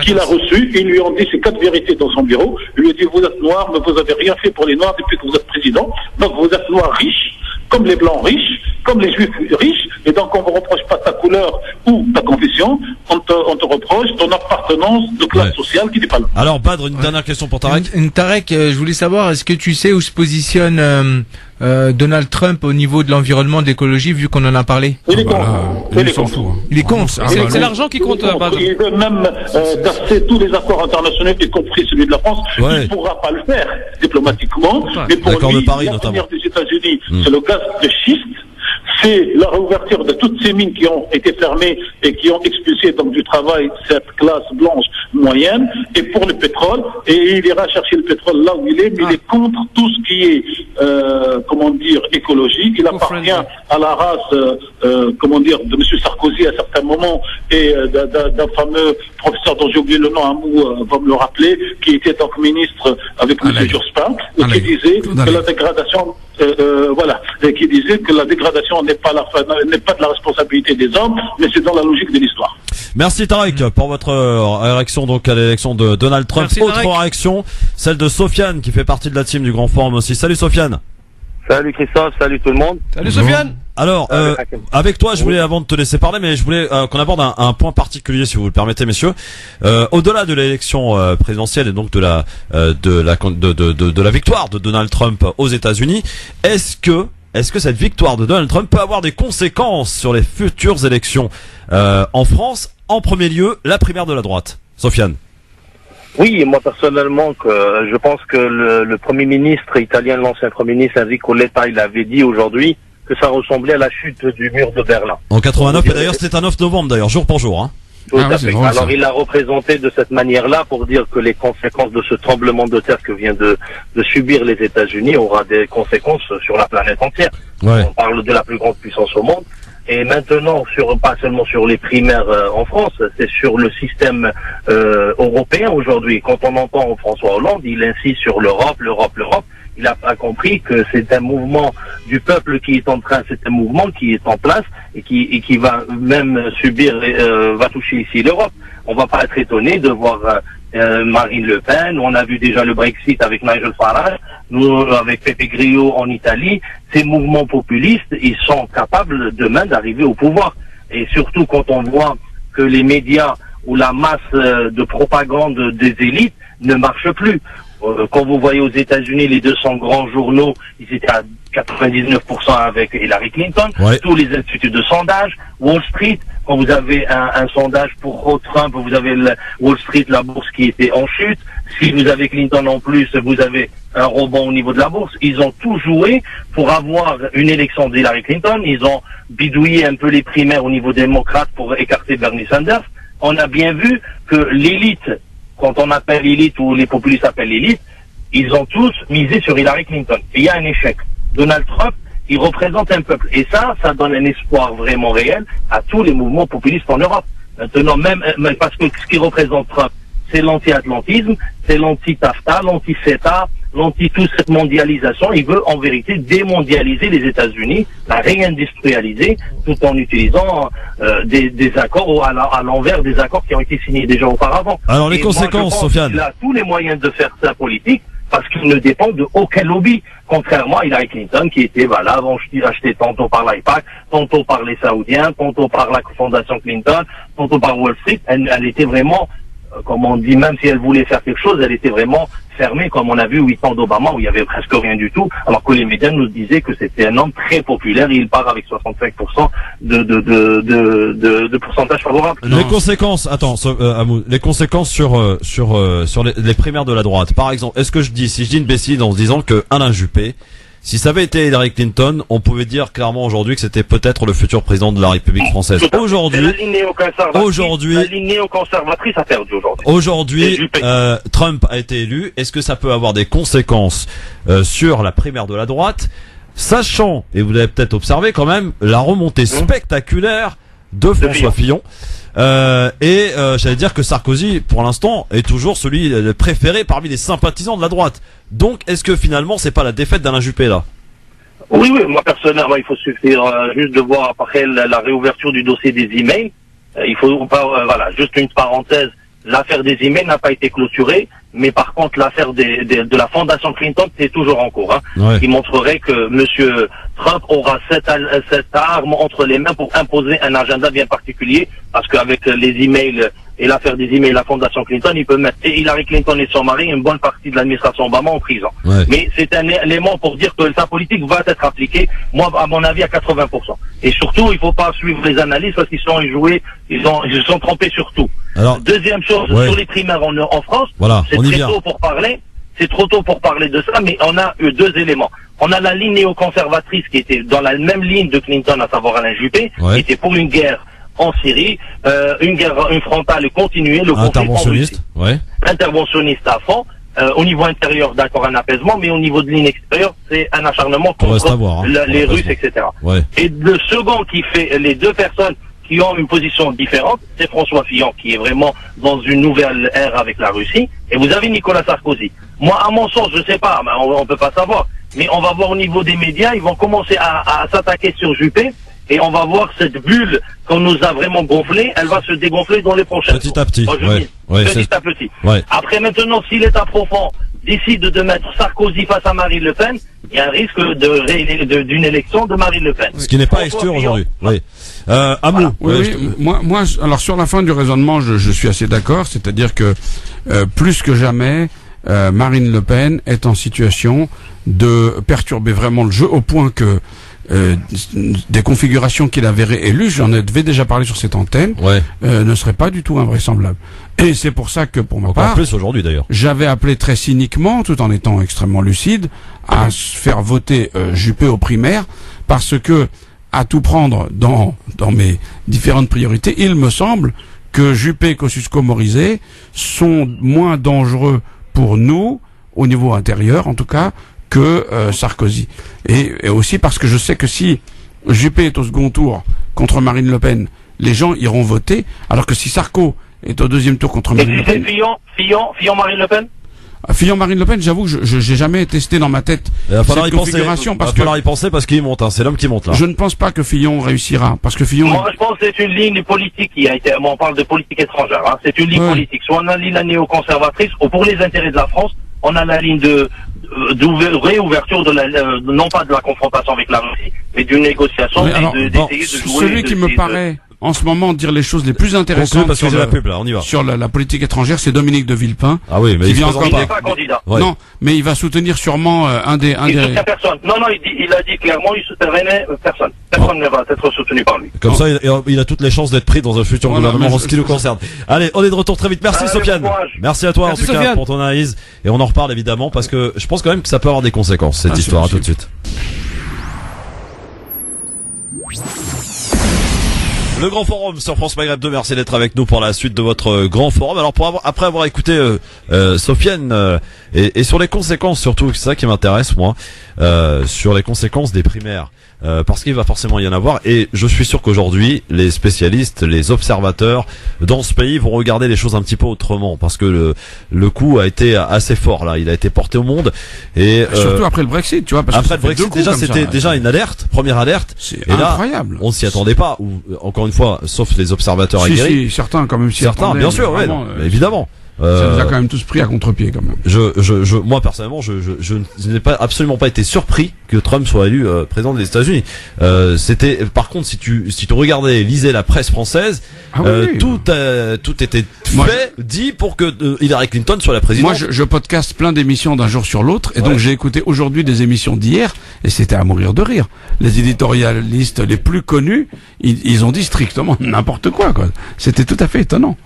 qu'il a reçu. Ils lui ont dit ces 4 vérités dans son bureau. Il lui a dit, vous êtes noirs, mais vous avez rien fait pour les noirs depuis que vous êtes président. Donc vous êtes noirs riches, comme les blancs riches, comme les juifs riches, et donc on ne vous reproche pas ta couleur ou ta confession, on te reproche ton appartenance de classe sociale qui n'est pas là. Alors Badr, une dernière question pour Tarek. Tarek, je voulais savoir, est-ce que tu sais où se positionne Donald Trump au niveau de l'environnement, de l'écologie, vu qu'on en a parlé? Il est contre. Il s'en fout. Il est contre. C'est l'argent qui compte, Badr. Il veut même casser tous les accords internationaux, y compris celui de la France. Il ne pourra pas le faire diplomatiquement, mais pour lui, l'avenir des États-Unis, c'est le gaz de schiste. C'est la réouverture de toutes ces mines qui ont été fermées et qui ont expulsé donc du travail cette classe blanche moyenne, et pour le pétrole, et il ira chercher le pétrole là où il est, mais il est contre tout ce qui est écologique. Il appartient à la race de M. Sarkozy à certains moments, et d'un fameux professeur dont j'ai oublié le nom, un mot va me le rappeler, qui était donc ministre avec M. Jospin, et qui disait que la dégradation et qui disait que la dégradation n'est pas de la responsabilité des hommes, mais c'est dans la logique de l'histoire. Merci Tarek pour votre réaction donc à l'élection de Donald Trump. Merci, autre réaction, celle de Sofiane qui fait partie de la team du Grand Forum aussi. Salut Sofiane. Salut Christophe, salut tout le monde. Salut Sofiane. Alors, avec toi, je voulais, avant de te laisser parler, mais je voulais qu'on aborde un point particulier, si vous le permettez, messieurs. Au-delà de l'élection présidentielle et donc de la victoire de Donald Trump aux États-Unis, est-ce que cette victoire de Donald Trump peut avoir des conséquences sur les futures élections en France, en premier lieu, la primaire de la droite? Sofiane. Oui, moi personnellement, je pense que le Premier ministre italien, l'ancien Premier ministre Enrico Letta, il avait dit aujourd'hui que ça ressemblait à la chute du mur de Berlin. En 89, et d'ailleurs c'était un 9 novembre d'ailleurs, jour pour jour. Hein. Tout à fait. Alors il l'a représenté de cette manière-là pour dire que les conséquences de ce tremblement de terre que vient de subir les États-Unis aura des conséquences sur la planète entière. Ouais. On parle de la plus grande puissance au monde. Et maintenant, pas seulement sur les primaires en France, c'est sur le système européen aujourd'hui. Quand on entend François Hollande, il insiste sur l'Europe. Il n'a pas compris que c'est un mouvement du peuple qui est c'est un mouvement qui est en place et qui va même va toucher ici l'Europe. On va pas être étonné de voir Marine Le Pen. On a vu déjà le Brexit avec Nigel Farage, nous avec Pepe Grillo en Italie. Ces mouvements populistes, ils sont capables demain d'arriver au pouvoir. Et surtout quand on voit que les médias ou la masse de propagande des élites ne marche plus. Quand vous voyez aux États-Unis les 200 grands journaux, ils étaient à 99% avec Hillary Clinton. Ouais. Tous les instituts de sondage, Wall Street, quand vous avez un sondage pour Trump, vous avez Wall Street, la bourse qui était en chute. Si vous avez Clinton en plus, vous avez un rebond au niveau de la bourse. Ils ont tout joué pour avoir une élection d'Hillary Clinton. Ils ont bidouillé un peu les primaires au niveau démocrate pour écarter Bernie Sanders. On a bien vu que l'élite, quand on appelle l'élite ou les populistes appellent l'élite, ils ont tous misé sur Hillary Clinton. Et il y a un échec. Donald Trump, il représente un peuple. Et ça donne un espoir vraiment réel à tous les mouvements populistes en Europe. Maintenant, même parce que ce qui représente Trump, c'est l'anti-atlantisme, c'est l'anti-TAFTA, l'anti-CETA, l'anti-toute cette mondialisation. Il veut en vérité démondialiser les États-Unis, la réindustrialiser, tout en utilisant des accords à l'envers des accords qui ont été signés déjà auparavant. Alors les conséquences, Sofiane. Il a tous les moyens de faire sa politique parce qu'il ne dépend de aucun lobby, contrairement à Hillary Clinton qui était achetée tantôt par l'IPAC, tantôt par les Saoudiens, tantôt par la Fondation Clinton, tantôt par Wall Street. Elle était vraiment, comme on dit, même si elle voulait faire quelque chose, elle était vraiment fermée, comme on a vu 8 ans d'Obama où il y avait presque rien du tout, alors que les médias nous disaient que c'était un homme très populaire et il part avec 65% de pourcentage favorable. Les conséquences, Amou, les conséquences sur les primaires de la droite. Par exemple, si je dis une bêtise en se disant que Alain Juppé, si ça avait été Hillary Clinton, on pouvait dire clairement aujourd'hui que c'était peut-être le futur président de la République française. Aujourd'hui, la ligne néoconservatrice a perdu aujourd'hui. Aujourd'hui, Trump a été élu. Est-ce que ça peut avoir des conséquences sur la primaire de la droite, sachant, et vous l'avez peut-être observé quand même, la remontée spectaculaire de François Fillon. J'allais dire que Sarkozy, pour l'instant, est toujours celui préféré parmi les sympathisants de la droite. Donc, est-ce que finalement, c'est pas la défaite d'Alain Juppé, là? Oui, moi, personnellement, il faut suffire juste de voir après la réouverture du dossier des emails. Il faut pas, juste une parenthèse. L'affaire des emails n'a pas été clôturée, mais par contre, l'affaire de la Fondation Clinton, c'est toujours en cours, Ouais. qui montrerait que monsieur Trump aura cette arme entre les mains pour imposer un agenda bien particulier, parce qu'avec les emails et l'affaire des emails, la Fondation Clinton, il peut mettre Hillary Clinton et son mari, une bonne partie de l'administration Obama en prison. Ouais. Mais c'est un élément pour dire que sa politique va être appliquée, moi, à mon avis, à 80%. Et surtout, il faut pas suivre les analyses parce qu'ils sont joués, ils se sont trompés sur tout. Alors, deuxième chose, sur les primaires en France, c'est trop tôt pour parler de ça, mais on a eu deux éléments. On a la ligne néoconservatrice qui était dans la même ligne de Clinton, à savoir Alain Juppé, qui était pour une guerre en Syrie, une frontale continuée, le interventionniste, interventionniste à fond. Au niveau intérieur, d'accord, un apaisement, mais au niveau de ligne extérieure, c'est un acharnement contre les Russes, etc. Ouais. Et le second qui fait les deux personnes qui ont une position différente, c'est François Fillon, qui est vraiment dans une nouvelle ère avec la Russie. Et vous avez Nicolas Sarkozy. Moi, à mon sens, je sais pas, on peut pas savoir. Mais on va voir au niveau des médias, ils vont commencer à s'attaquer sur Juppé. Et on va voir cette bulle qu'on nous a vraiment gonflée, elle va se dégonfler dans les prochaines petit à petit. Petit à petit. Ouais. Après, maintenant, si l'État profond décide de mettre Sarkozy face à Marine Le Pen, il y a un risque d'une élection de Marine Le Pen. Ce qui n'est pas exclu aujourd'hui. Oui. Amou. Moi, alors sur la fin du raisonnement, je suis assez d'accord. C'est-à-dire que plus que jamais, Marine Le Pen est en situation de perturber vraiment le jeu au point que des configurations qu'il avait élues, j'en avais déjà parlé sur cette antenne, ne seraient pas du tout invraisemblables. Et c'est pour ça que, pour ma part, plus aujourd'hui d'ailleurs, j'avais appelé très cyniquement, tout en étant extrêmement lucide, à faire voter Juppé aux primaires, parce que, à tout prendre dans mes différentes priorités, il me semble que Juppé et Kosciusko-Morizet sont moins dangereux pour nous, au niveau intérieur en tout cas, que Sarkozy. Et aussi parce que je sais que si Juppé est au second tour contre Marine Le Pen, les gens iront voter, alors que si Sarko est au deuxième tour contre Marine Le Pen... Et Fillon, Marine Le Pen? Fillon-Marine Le Pen, j'avoue que je n'ai jamais testé dans ma tête cette configuration. Il va falloir y penser parce qu'il monte, c'est l'homme qui monte là. Je ne pense pas que Fillon réussira, parce que Fillon... Moi, je pense que c'est une ligne politique qui a été... Moi, on parle de politique étrangère, hein. C'est une ligne politique. Soit on a la néoconservatrice, ou pour les intérêts de la France, on a la ligne de réouverture non pas de la confrontation avec la Russie, mais d'une négociation, d'essayer de jouer... Celui qui me paraît... en ce moment dire les choses les plus intéressantes sur la politique étrangère, c'est Dominique de Villepin. Ah oui, mais il n'est pas candidat. Ouais. Non, mais il va soutenir sûrement un des... Il soutient personne. Non, il a dit clairement, il soutiendrait personne. Personne ne va être soutenu par lui. Comme ça, il a toutes les chances d'être pris dans un futur gouvernement en ce qui nous concerne. Allez, on est de retour très vite. Merci Sofiane. Merci à toi en tout cas pour ton analyse. Et on en reparle évidemment parce que je pense quand même que ça peut avoir des conséquences, cette histoire. À tout de suite. Le Grand Forum sur France Maghreb 2, merci d'être avec nous pour la suite de votre Grand Forum. Alors après avoir écouté Sofiane et sur les conséquences surtout, c'est ça qui m'intéresse moi, sur les conséquences des primaires. Parce qu'il va forcément y en avoir et je suis sûr qu'aujourd'hui les spécialistes, les observateurs dans ce pays vont regarder les choses un petit peu autrement parce que le coup a été assez fort là, il a été porté au monde et surtout après le Brexit, tu vois, parce après le Brexit déjà c'était déjà une alerte, première alerte, c'est incroyable. Là, on s'y attendait pas ou encore une fois, sauf les observateurs aguerris. Si, certains quand même certains bien sûr, ouais, évidemment. Ça nous a quand même tous pris à contre-pied quand même. Moi personnellement, je n'ai absolument pas été surpris que Trump soit élu président des États-Unis. C'était, par contre, si tu regardais, lisais la presse française, tout était dit pour que Hillary Clinton soit la présidente. Moi, je podcast plein d'émissions d'un jour sur l'autre, et donc j'ai écouté aujourd'hui des émissions d'hier, et c'était à mourir de rire. Les éditorialistes les plus connus, ils ont dit strictement n'importe quoi. C'était tout à fait étonnant.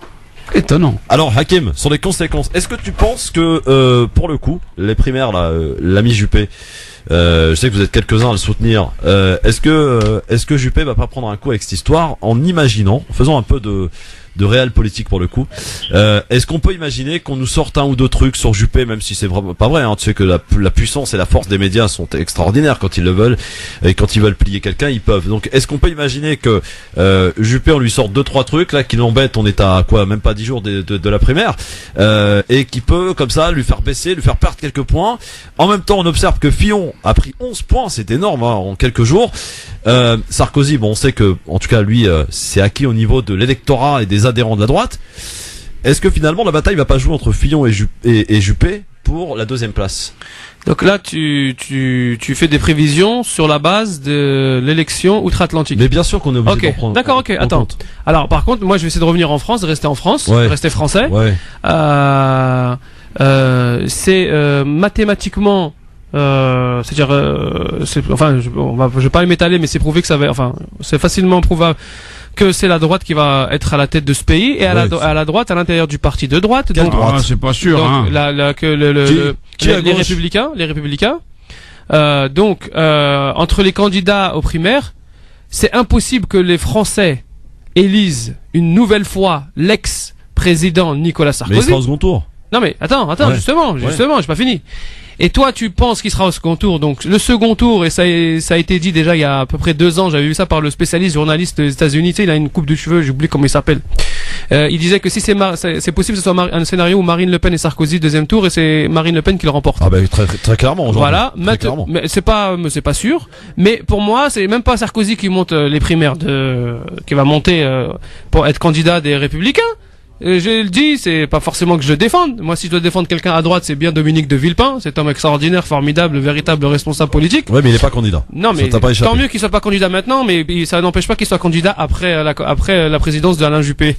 Alors Hakim, sur les conséquences, est-ce que tu penses que pour le coup, les primaires là, l'ami Juppé, je sais que vous êtes quelques-uns à le soutenir, est-ce que Juppé va pas prendre un coup avec cette histoire en imaginant, en faisant un peu de réel politique pour le coup, est-ce qu'on peut imaginer qu'on nous sorte un ou deux trucs sur Juppé, même si c'est vraiment pas vrai, hein, tu sais que la puissance et la force des médias sont extraordinaires quand ils le veulent, et quand ils veulent plier quelqu'un, ils peuvent. Donc est-ce qu'on peut imaginer que Juppé, on lui sorte deux trois trucs là qui l'embêtent, on est à quoi, même pas 10 jours de la primaire, et qui peut comme ça lui faire baisser, lui faire perdre quelques points. En même temps, on observe que Fillon a pris 11 points, c'est énorme hein, en quelques jours. Sarkozy, bon, on sait que en tout cas lui c'est acquis au niveau de l'électorat et des adhérents de la droite. Est-ce que finalement la bataille va pas jouer entre Fillon et Juppé pour la deuxième place? Donc là, tu fais des prévisions sur la base de l'élection outre-Atlantique. Mais bien sûr qu'on est obligé d'en prendre. D'accord, ok. Attends. Alors, par contre, moi, je vais essayer de revenir en France, de rester en France, de rester français. Ouais. C'est mathématiquement. C'est-à-dire, je vais pas m'étaler, mais c'est prouvé que c'est facilement prouvable que c'est la droite qui va être à la tête de ce pays et à la droite, à l'intérieur du parti de droite. Quelle droite? C'est pas sûr. Donc, hein. Les républicains. Entre les candidats aux primaires, c'est impossible que les Français élisent une nouvelle fois l'ex-président Nicolas Sarkozy. Mais il sera au second tour. Non mais attends, justement, j'ai pas fini. Et toi, tu penses qu'il sera au second tour. Donc, le second tour, et ça a été dit déjà il y a à peu près 2 ans, j'avais vu ça par le spécialiste journaliste des États-Unis, tu sais, il a une coupe de cheveux, j'oublie comment il s'appelle. Il disait que si c'est possible que ce soit un scénario où Marine Le Pen et Sarkozy deuxième tour, et c'est Marine Le Pen qui le remporte. Ah ben très clairement. Voilà, mais c'est pas sûr. Mais pour moi, c'est même pas Sarkozy qui monte les primaires qui va monter pour être candidat des Républicains. Je le dis, c'est pas forcément que je défende. Moi, si je dois défendre quelqu'un à droite, c'est bien Dominique de Villepin, cet homme extraordinaire, formidable, véritable responsable politique. Ouais, mais il est pas candidat. Non, mais tant mieux qu'il soit pas candidat maintenant, mais ça n'empêche pas qu'il soit candidat après la présidence d'Alain Juppé.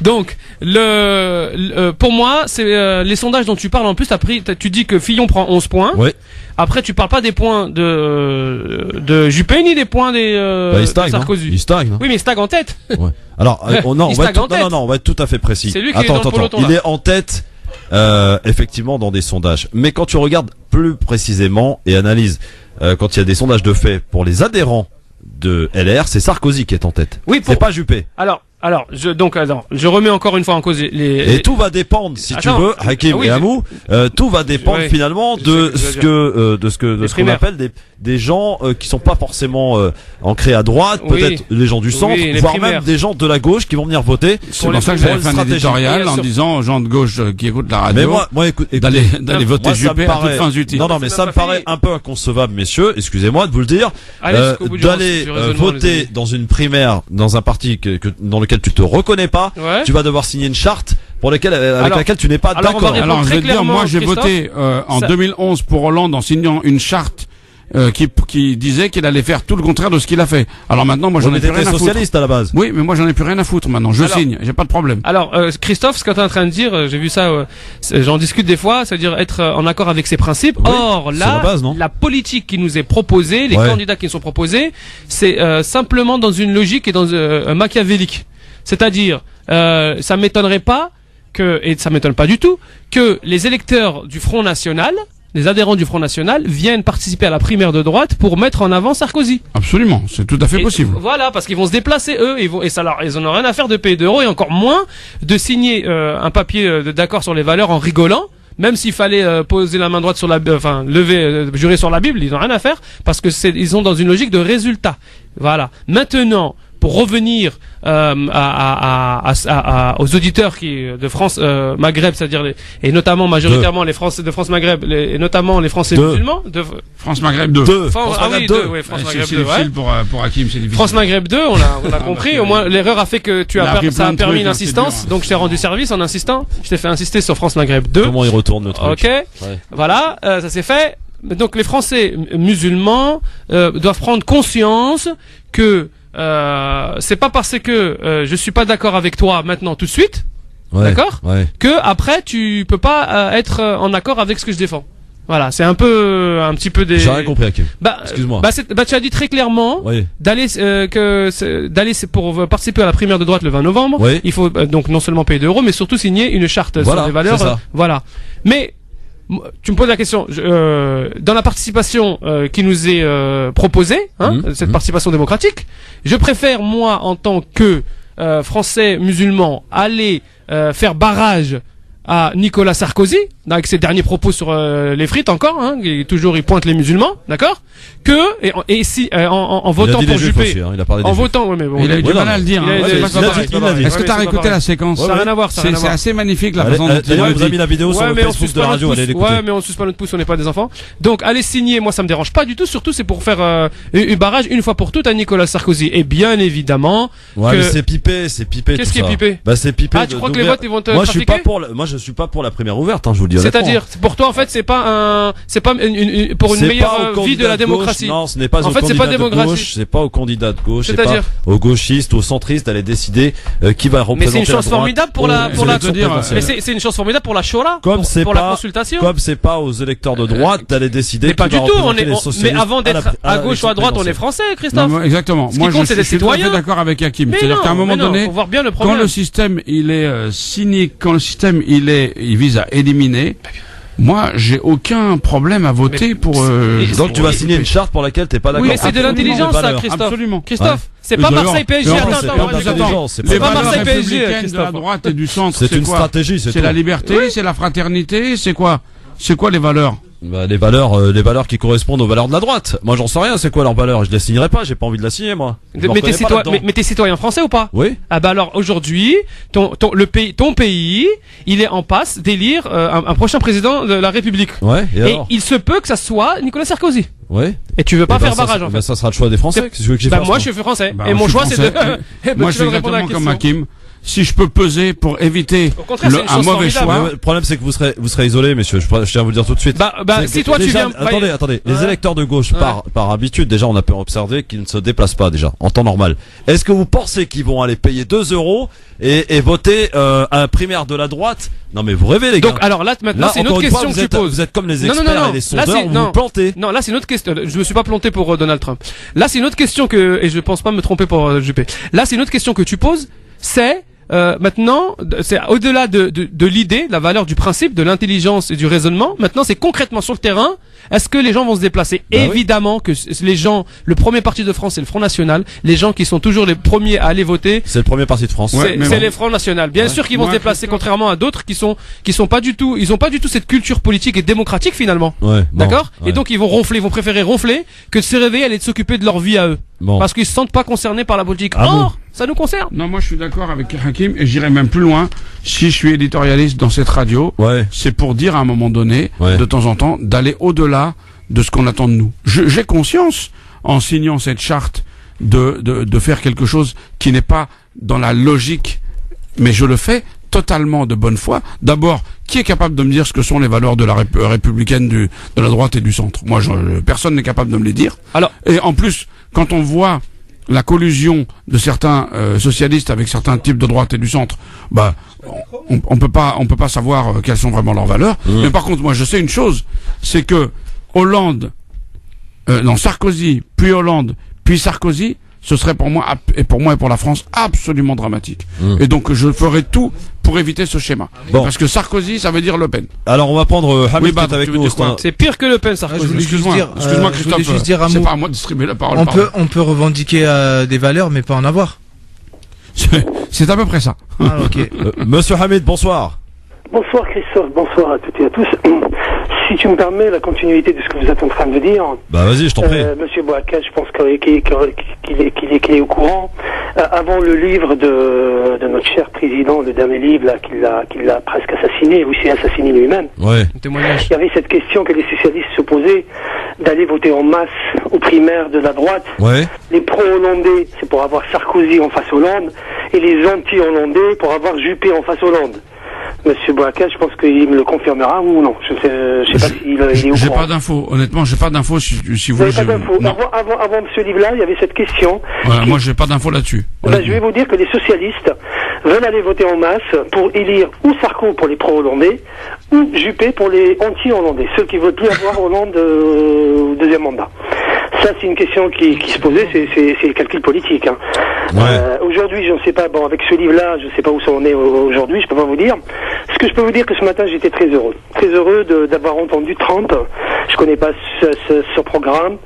Donc, pour moi, c'est les sondages dont tu parles. En plus, tu dis que Fillon prend 11 points. Ouais. Après, tu parles pas des points de Juppé ni des points de Sarkozy. Il stagne. Oui, mais il stagne en tête. Ouais. Alors, on va être tout à fait précis. C'est lui qui est dans le peloton, il est en tête, effectivement, dans des sondages. Mais quand tu regardes plus précisément et analyses, quand il y a des sondages de fait pour les adhérents de LR, c'est Sarkozy qui est en tête. Oui, c'est pas Juppé. Alors, Alors, je remets encore une fois en cause les... Et tout va dépendre, si tu veux, Hakim et Amou, tout va dépendre finalement de ce qu'on appelle des gens qui sont pas forcément ancrés à droite, peut-être les gens du centre, voire même des gens de la gauche qui vont venir voter. C'est pour ça que j'avais fait un éditorial en disant aux gens de gauche qui écoute la radio, mais moi écoute, d'aller voter Juppé à toutes fins utiles. Non, mais ça me paraît un peu inconcevable, messieurs, excusez-moi de vous le dire, d'aller voter dans une primaire, dans un parti dans lequel tu te reconnais pas, tu vas devoir signer une charte avec laquelle tu n'es pas d'accord. Alors, je vais te dire, moi, j'ai voté en 2011 pour Hollande en signant une charte qui disait qu'il allait faire tout le contraire de ce qu'il a fait. Alors maintenant, moi, j'en ai plus rien à foutre. Socialiste à la base. Oui, mais moi, j'en ai plus rien à foutre maintenant. Je signe, j'ai pas de problème. Alors, Christophe, ce que tu es en train de dire, j'ai vu ça, j'en discute des fois, c'est-à-dire être en accord avec ses principes. Oui, or, là, la politique qui nous est proposée, les candidats qui nous sont proposés, c'est simplement dans une logique et dans machiavélique. C'est-à-dire, ça m'étonnerait pas et ça m'étonne pas du tout, que les électeurs du Front National, les adhérents du Front National viennent participer à la primaire de droite pour mettre en avant Sarkozy. Absolument, c'est tout à fait possible. Voilà, parce qu'ils vont se déplacer eux, ils en ont rien à faire de payer d'euros et encore moins de signer un papier d'accord sur les valeurs en rigolant. Même s'il fallait poser la main droite sur jurer sur la Bible, ils n'ont rien à faire parce que ils sont dans une logique de résultat. Voilà. Maintenant, pour revenir aux auditeurs de France Maghreb, c'est-à-dire et notamment majoritairement les Français de France Maghreb et notamment les Français musulmans de France Maghreb 2. France Maghreb 2, oui, France Maghreb 2. C'est difficile pour Hakim, c'est difficile. France Maghreb 2, on a compris. Au moins l'erreur a fait que ça a permis l'insistance, donc je t'ai rendu service en insistant. Je t'ai fait insister sur France Maghreb 2. Comment il retourne le truc? OK. Voilà, ça s'est fait. Donc les Français musulmans doivent prendre conscience que c'est pas parce que je suis pas d'accord avec toi maintenant tout de suite, d'accord, que après tu peux pas être en accord avec ce que je défends. Voilà, c'est un petit peu des. J'ai rien compris, Hakim. Excuse-moi. Tu as dit très clairement d'aller pour participer à la primaire de droite le 20 novembre. Il faut donc non seulement payer d'euros, mais surtout signer une charte sur les valeurs. Voilà. Mais tu me poses la question, dans la participation qui nous est proposée, cette participation démocratique, je préfère moi en tant que Français musulman aller faire barrage à Nicolas Sarkozy avec ses derniers propos sur les frites encore, il pointe les musulmans, d'accord, en votant pour Juppé, en votant, il a eu du mal à le dire. Est-ce que t'as réécouté la séquence? Ça n'a rien à voir. C'est assez magnifique la façon dont il a mis la vidéo sur le Facebook de la radio. Ouais, mais on suce pas notre pouce, on n'est pas des enfants. Donc allez signer, moi ça me dérange pas du tout. Surtout c'est pour faire un barrage une fois pour toutes à Nicolas Sarkozy. Et bien évidemment. Ouais, mais c'est pipé. Qu'est-ce qui est pipé? Bah c'est pipé. Ah, tu crois que les votes ils vont te Moi je suis pas pour la primaire ouverte, je vous le dis. C'est-à-dire, pour toi en fait c'est pas pour une meilleure vie de la démocratie. Non, ce n'est pas au candidat de gauche, c'est pas au candidat de gauche, c'est pas aux gauchistes, aux centristes d'aller décider qui va représenter. Mais c'est une chance formidable pour la mais c'est une chance formidable pour la Shura, pour la consultation. Comme c'est pas aux électeurs de droite d'aller décider. Mais pas du tout, mais avant d'être à gauche ou à droite, on est français, Christophe. Exactement. Moi je suis tout à fait d'accord avec Hakim. C'est-à-dire qu'à un moment donné, quand le système il est cynique, quand le système il vise à éliminer, moi, j'ai aucun problème à voter pour. Donc tu vas signer une charte pour laquelle t'es pas d'accord. Oui, mais c'est de l'intelligence, ça, Christophe. Absolument. Christophe, c'est pas Marseille PSG. Attends. C'est pas Marseille PSG. De la droite et du centre. C'est une stratégie. C'est la liberté, c'est la fraternité, c'est quoi? C'est quoi les valeurs? Les valeurs qui correspondent aux valeurs de la droite. Moi, j'en sais rien. C'est quoi leurs valeurs? Je les signerai pas. J'ai pas envie de la signer, moi. Mais t'es citoyen français ou pas? Oui. Ah bah alors aujourd'hui, ton pays, il est en passe d'élire un prochain président de la République. Ouais. Et il se peut que ça soit Nicolas Sarkozy. Ouais. Et tu veux pas faire barrage en fait. Ça sera le choix des Français. Moi, je suis français. Et mon choix, c'est de. Moi, je suis exactement comme Hakim. Si je peux peser pour éviter un mauvais choix. Le problème, c'est que vous serez isolé, messieurs. Je tiens à vous le dire tout de suite. Si toi tu viens. Attendez. Les électeurs de gauche, par habitude, déjà, on a pu observer qu'ils ne se déplacent pas, déjà, en temps normal. Est-ce que vous pensez qu'ils vont aller payer 2 euros et voter un primaire de la droite? Non, mais vous rêvez, les gars. Donc, alors là, maintenant, c'est une autre question que tu poses. Vous êtes comme les experts et les sondeurs, vous vous plantez. Non, là, c'est une autre question. Je me suis pas planté pour Donald Trump. Là, c'est une autre question et je pense pas me tromper pour Juppé. Là, c'est une autre question que tu poses, c'est, maintenant, c'est au-delà de l'idée, de la valeur du principe, de l'intelligence et du raisonnement. Maintenant, c'est concrètement sur le terrain. Est-ce que les gens vont se déplacer? Évidemment que les gens, le premier parti de France, c'est le Front National. Les gens qui sont toujours les premiers à aller voter. C'est le premier parti de France. C'est les Front National. Bien sûr qu'ils vont se déplacer, contrairement à d'autres qui sont pas du tout, ils ont pas du tout cette culture politique et démocratique finalement. D'accord? Et donc ils vont ronfler, ils vont préférer ronfler que de se réveiller, aller de s'occuper de leur vie à eux. Parce qu'ils se sentent pas concernés par la politique. Or, ça nous concerne. Non, moi je suis d'accord avec Hakim et j'irai même plus loin. Si je suis éditorialiste dans cette radio, c'est pour dire à un moment donné, de temps en temps, d'aller au-delà de ce qu'on attend de nous. J'ai conscience, en signant cette charte, de faire quelque chose qui n'est pas dans la logique, mais je le fais totalement de bonne foi. D'abord, qui est capable de me dire ce que sont les valeurs de la républicaine de la droite et du centre? Moi, personne n'est capable de me les dire. Alors, et en plus, quand on voit la collusion de certains socialistes avec certains types de droite et du centre, bah on peut pas savoir quelles sont vraiment leurs valeurs. Mais par contre, moi je sais une chose, c'est que Hollande, Sarkozy, puis Hollande, puis Sarkozy, ce serait pour moi et pour la France absolument dramatique. Et donc je ferai tout pour éviter ce schéma. Parce que Sarkozy, ça veut dire Le Pen. Alors on va prendre Hamid qui est avec nous. C'est pire que Le Pen, Sarkozy. Excuse-moi Christophe, c'est pas à moi de distribuer la parole. On peut revendiquer des valeurs mais pas en avoir. C'est à peu près ça. Monsieur Hamid, bonsoir. Bonsoir Christophe, bonsoir à toutes et à tous. Si tu me permets la continuité de ce que vous êtes en train de dire. Bah vas-y, je t'en prie. Monsieur Bouakat, je pense qu'il est au courant. Avant le livre de notre cher président, le dernier livre là, qu'il a presque assassiné, ou s'est assassiné lui-même. Témoignage. Il y avait cette question que les socialistes se posaient d'aller voter en masse aux primaires de la droite. Les pro-hollandais, c'est pour avoir Sarkozy en face Hollande, et les anti-hollandais pour avoir Juppé en face Hollande. Monsieur Bouakat, je pense qu'il me le confirmera ou non. Je sais pas s'il est au courant. J'ai pas d'infos. Honnêtement, j'ai pas d'infos. Si vous voulez. Pas d'infos. Avant ce livre-là, il y avait cette question. Moi, j'ai pas d'infos là-dessus. Je vais vous dire que les socialistes veulent aller voter en masse pour élire ou Sarko pour les pro-hollandais ou Juppé pour les anti-hollandais, ceux qui veulent plus avoir Hollande au deuxième mandat. Ça, c'est une question qui se posait, c'est le calcul politique. Aujourd'hui, je ne sais pas, avec ce livre-là, je ne sais pas où ça en est aujourd'hui, je peux pas vous dire. Ce que je peux vous dire, que ce matin, j'étais très heureux d'avoir entendu Trump. Je connais pas ce programme.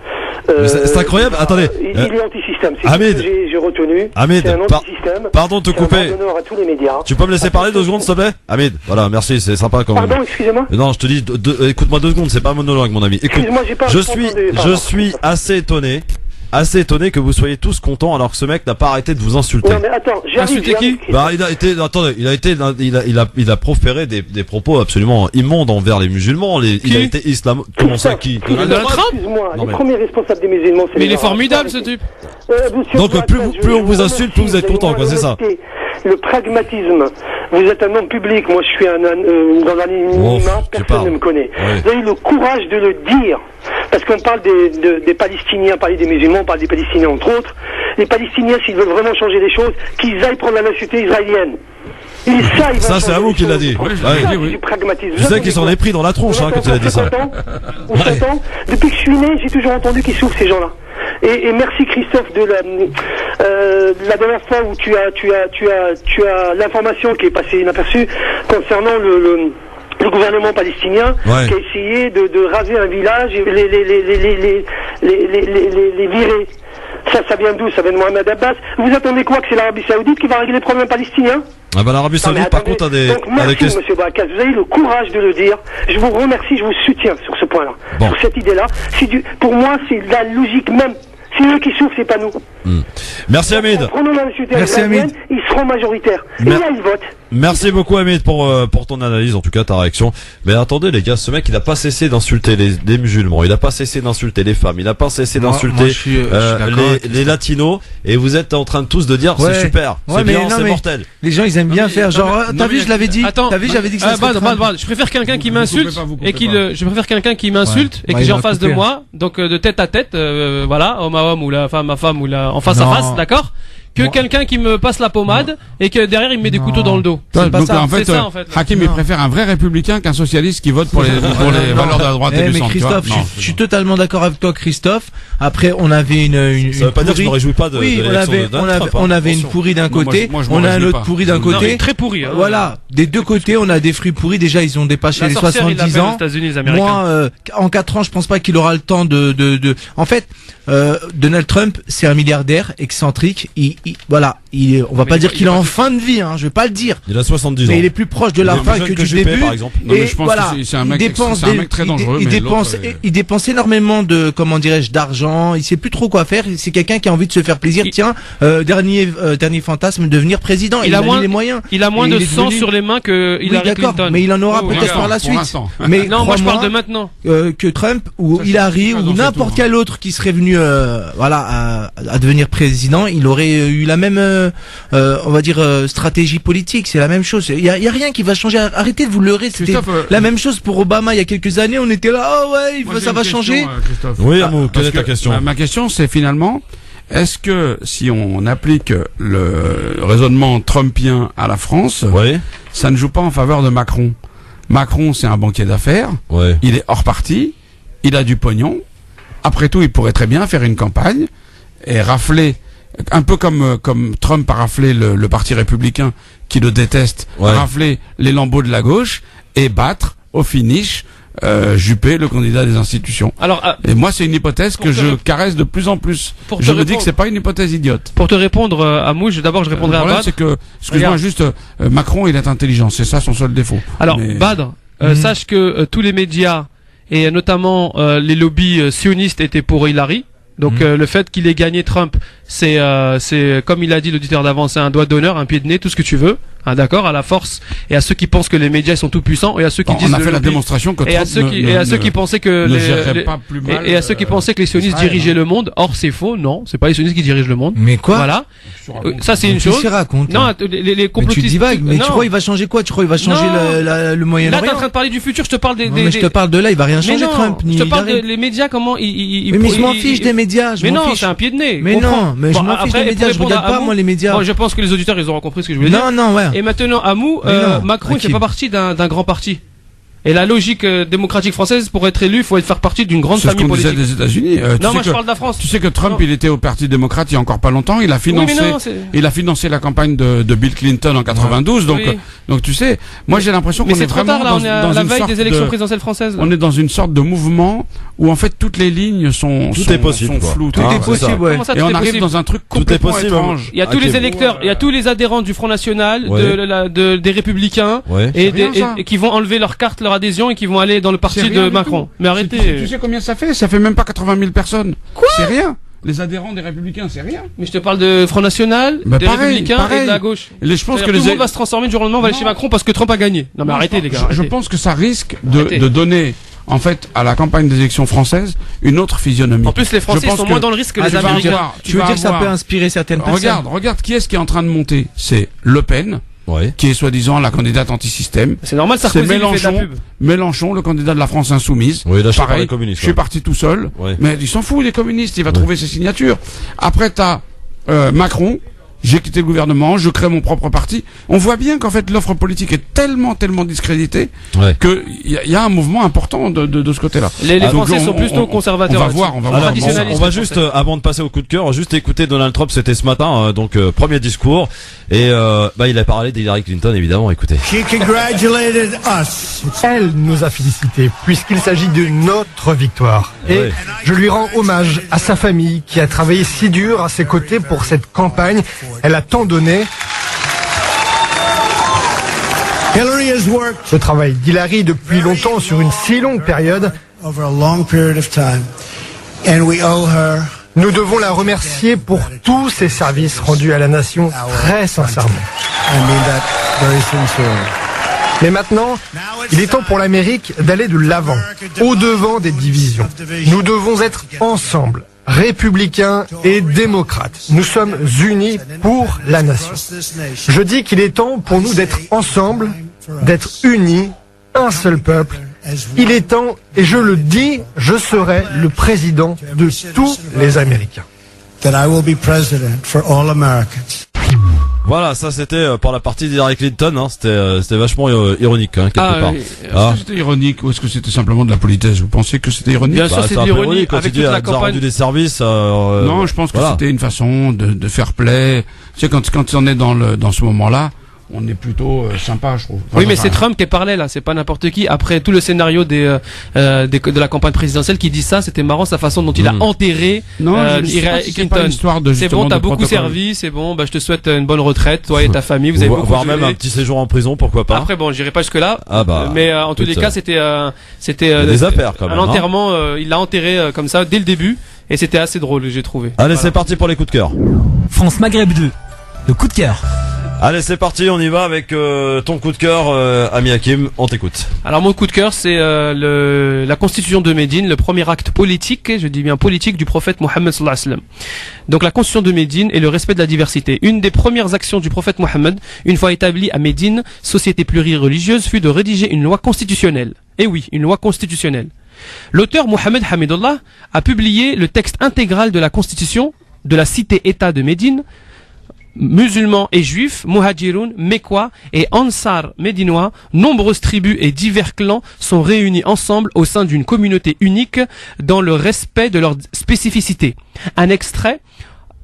C'est incroyable. Attendez. Il est anti-système. C'est Hamid, ce que j'ai retenu. Hamid, c'est un anti-système. Pardon de te couper. C'est un honneur à tous les médias. Tu peux me laisser parler 2 secondes, s'il te plaît? Hamid, voilà, merci, c'est sympa quand même. Pardon, excusez-moi. Non, je te dis, écoute-moi 2 secondes, c'est pas un monologue, mon ami. Écoute, excuse-moi, j'ai pas je suis assez étonné que vous soyez tous contents alors que ce mec n'a pas arrêté de vous insulter. Non mais attends, j'ai insulté qui? Il a proféré des propos absolument immondes envers les musulmans. Il a été comment ça, qui? Donald Trump? Excuse-moi, les premiers responsables des musulmans, c'est mais il est formidable ce type. Donc plus on vous insulte, plus vous êtes content, quoi, c'est ça. Le pragmatisme. Vous êtes un homme public, moi je suis dans l'anonymat, personne ne me connaît. Vous avez le courage de le dire. Parce qu'on parle des Palestiniens, on parle des musulmans, on parle des Palestiniens entre autres. Les Palestiniens, s'ils veulent vraiment changer les choses, qu'ils aillent prendre la nationalité israélienne. Ça, c'est à vous qu'il l'a dit. Je sais qu'il s'en est pris dans la tronche quand il a dit ça. On s'entend. Depuis que je suis né, j'ai toujours entendu qu'ils souffrent, ces gens-là. Et merci Christophe de la dernière fois où tu as l'information qui est passée inaperçue concernant le gouvernement palestinien qui a essayé de raser un village et les virer. Ça vient d'où? Ça vient de Mohamed Abbas. Vous attendez quoi? Que c'est l'Arabie Saoudite qui va régler les problèmes palestiniens? L'Arabie Saoudite, par contre, a des... Donc, merci, monsieur Bouakat. Vous avez le courage de le dire. Je vous remercie, je vous soutiens sur ce point-là. Sur cette idée-là. Pour moi, c'est la logique même. C'est eux qui souffrent, c'est pas nous. Merci Hamid. Merci Hamid. Ils seront majoritaires. Et là, ils votent. Merci beaucoup Hamid pour ton analyse, en tout cas ta réaction. Mais attendez les gars, ce mec il a pas cessé d'insulter les musulmans, il a pas cessé d'insulter les femmes, il a pas cessé d'insulter les latinos, et vous êtes en train de tous de dire c'est super, c'est bien, c'est mortel. Les gens ils aiment bien faire genre t'as vu je l'avais dit. T'as vu j'avais dit que ça serait je préfère quelqu'un qui m'insulte je préfère quelqu'un qui m'insulte et que j'ai en face de moi, donc de tête à tête, voilà, homme à homme ou la femme à femme ou en face à face, d'accord, que quelqu'un qui me passe la pommade et que derrière il me met des couteaux dans le dos. Donc en fait, Hakim il préfère un vrai républicain qu'un socialiste qui vote pour les valeurs de la droite et du centre. Mais Christophe, je suis totalement d'accord avec toi, Christophe. Après, on avait une ça veut pas dire que je me réjouis pas de. Oui, on avait une pourrie d'un côté, on a un autre pourri d'un côté. Très pourri. Voilà, des deux côtés, on a des fruits pourris. Déjà, ils ont dépassé les 70 ans. Moi, en 4 ans, je pense pas qu'il aura le temps de. En fait, Donald Trump, c'est un milliardaire excentrique. On va pas dire qu'il est en fin de vie, hein. Je vais pas le dire. Il a 70 ans. Mais il est plus proche de la fin que du début. Par exemple. Et je pense que c'est un mec très dangereux. Il dépense énormément de, comment dirais-je, d'argent. Il sait plus trop quoi faire. C'est quelqu'un qui a envie de se faire plaisir. Tiens, dernier fantasme, devenir président. Il a les moyens. Il a moins de sang sur les mains que Hillary Clinton. Mais il en aura peut-être par la suite. Mais non, moi je parle de maintenant. Que Trump ou Hillary ou n'importe quel autre qui serait venu, à devenir président, il aurait eu la même, on va dire, stratégie politique. C'est la même chose. Il y a rien qui va changer. Arrêtez de vous leurrer. C'était la même chose pour Obama il y a quelques années. On était là, ça va changer. Oui, Amou, quelle est ta question? Ma question, c'est finalement, est-ce que si on applique le raisonnement trumpien à la France, ça ne joue pas en faveur de Macron? Macron, c'est un banquier d'affaires. Il est hors parti. Il a du pognon. Après tout, il pourrait très bien faire une campagne et rafler, un peu comme Trump a raflé le parti républicain qui le déteste, rafler les lambeaux de la gauche et battre au finish Juppé, le candidat des institutions. Et moi, c'est une hypothèse que je caresse de plus en plus. Je me dis que c'est pas une hypothèse idiote. Pour te répondre à Mouche, d'abord je répondrai à Badr. C'est que, excuse-moi juste, Macron, il est intelligent, c'est ça son seul défaut. Alors, Badr, sache que tous les médias et notamment les lobbies sionistes étaient pour Hillary. Donc le fait qu'il ait gagné Trump, c'est comme il a dit l'auditeur d'avant, c'est un doigt d'honneur, un pied de nez, tout ce que tu veux. Ah, d'accord, à la force et à ceux qui pensent que les médias sont tout puissants et à ceux qui disent on a fait la démonstration que Trump à ceux qui pensaient que et à ceux qui pensaient que les sionistes dirigeaient le monde. Or c'est faux, non, c'est pas les sionistes qui dirigent le monde. Mais quoi? Voilà. Ça c'est une chose. Non, les complotistes. Mais tu divagues, mais tu crois il va changer quoi? Tu crois il va changer le Moyen-Orient? Là t'es en train de parler du futur, je te parle mais je te parle de là, il va rien changer Trump. Je te parle des médias, comment ils mais je m'en fiche des médias. Mais non, c'est un pied de nez. Mais non, mais je m'en fiche des médias, je regarde pas moi les médias. Moi je pense que les auditeurs ils auront compris ce que je voulais dire. Non, ouais. Et maintenant Amou, Macron ne fait pas partie d'un grand parti. Et la logique démocratique française, pour être élu, il faut faire partie d'une grande famille politique. C'est ce qu'on disait des États-Unis. Non, moi je parle de la France. Tu sais que Trump, il était au Parti démocrate il y a encore pas longtemps. Il a financé la campagne de Bill Clinton en 92. Donc tu sais, moi j'ai l'impression qu'on est vraiment on est à la veille des élections présidentielles françaises. On est dans une sorte de mouvement où en fait toutes les lignes sont floues. Tout est possible, ouais. Et on arrive dans un truc complètement étrange. Il y a tous les électeurs, il y a tous les adhérents du Front National, des Républicains, et qui vont enlever leur carte, leur adhésion et qui vont aller dans le parti de Macron. Mais arrêtez. Tu sais combien ça fait? Ça fait même pas 80 000 personnes. Quoi? C'est rien. Les adhérents des Républicains, c'est rien. Mais je te parle de Front National, des Républicains et de la gauche. Je pense que tout le monde va se transformer du jour au lendemain, on va aller chez Macron parce que Trump a gagné. Non mais arrêtez les gars. Je pense que ça risque de donner en fait à la campagne des élections françaises une autre physionomie. En plus les Français sont moins dans le risque que les Américains. Tu veux dire que ça peut inspirer certaines personnes? Regarde qui est-ce qui est en train de monter. C'est Le Pen. Qui est soi-disant la candidate anti-système. C'est normal, Sarkozy fait de la pub. Mélenchon, le candidat de la France insoumise. Oui, là, pareil, je suis parti tout seul. Mais il s'en fout, les communistes, il va trouver ses signatures. Après, t'as Macron. J'ai quitté le gouvernement, je crée mon propre parti. On voit bien qu'en fait l'offre politique est tellement discréditée que il y a un mouvement important de ce côté-là. Les Français sont plutôt conservateurs. On va voir. On va juste, avant de passer au coup de cœur, juste écouter Donald Trump. C'était ce matin, donc premier discours, et il a parlé d'Hillary Clinton, évidemment. Écoutez. She congratulated us. Elle nous a félicités puisqu'il s'agit de notre victoire. Et je lui rends hommage à sa famille qui a travaillé si dur à ses côtés pour cette campagne. Elle a tant donné. Le travail d'Hillary depuis longtemps sur une si longue période. Nous devons la remercier pour tous ses services rendus à la nation très sincèrement. Mais maintenant, il est temps pour l'Amérique d'aller de l'avant, au-devant des divisions. Nous devons être ensemble. Républicains et démocrates. Nous sommes unis pour la nation. Je dis qu'il est temps pour nous d'être ensemble, d'être unis, un seul peuple. Il est temps, et je le dis, je serai le président de tous les Américains. that I will be president for all Americans. Voilà, ça c'était pour la partie d'Hillary Clinton, hein. C'était vachement ironique, hein, quelque part. Est-ce que c'était ironique ou est-ce que c'était simplement de la politesse? Vous pensez que c'était ironique? Bien sûr, c'est de l'ironie. Avec toute la campagne. Rendu des services. Non, je pense que c'était une façon de faire play. Tu sais, quand on est dans ce moment-là, on est plutôt sympa, je trouve. Oui, mais c'est Trump qui parlait là, c'est pas n'importe qui. Après tout le scénario de la campagne présidentielle qui dit ça, c'était marrant sa façon dont il a enterré Clinton. C'est bon, t'as beaucoup servi, c'est bon, bah je te souhaite une bonne retraite, toi et ta famille, vous avez beaucoup voire même un petit séjour en prison, pourquoi pas. Après bon, j'irai pas jusque là. Mais en tous les cas, c'était des affaires quand même. Un enterrement, il l'a enterré comme ça dès le début et c'était assez drôle, j'ai trouvé. Allez, c'est parti pour les coups de cœur. France Maghreb 2, le coup de cœur. Allez, c'est parti, on y va avec ton coup de cœur, ami Hakim, on t'écoute. Alors mon coup de cœur, c'est la constitution de Médine, le premier acte politique, je dis bien politique, du prophète Mohammed sallallahu alayhi wa sallam. Donc la constitution de Médine et le respect de la diversité. Une des premières actions du prophète Mohammed, une fois établi à Médine, société plurireligieuse, fut de rédiger une loi constitutionnelle. Et oui, une loi constitutionnelle. L'auteur Mohammed Hamidullah a publié le texte intégral de la constitution de la cité-État de Médine. Musulmans et juifs, muhajiroun, mécois et ansar médinois, nombreuses tribus et divers clans sont réunis ensemble au sein d'une communauté unique dans le respect de leurs spécificités. Un extrait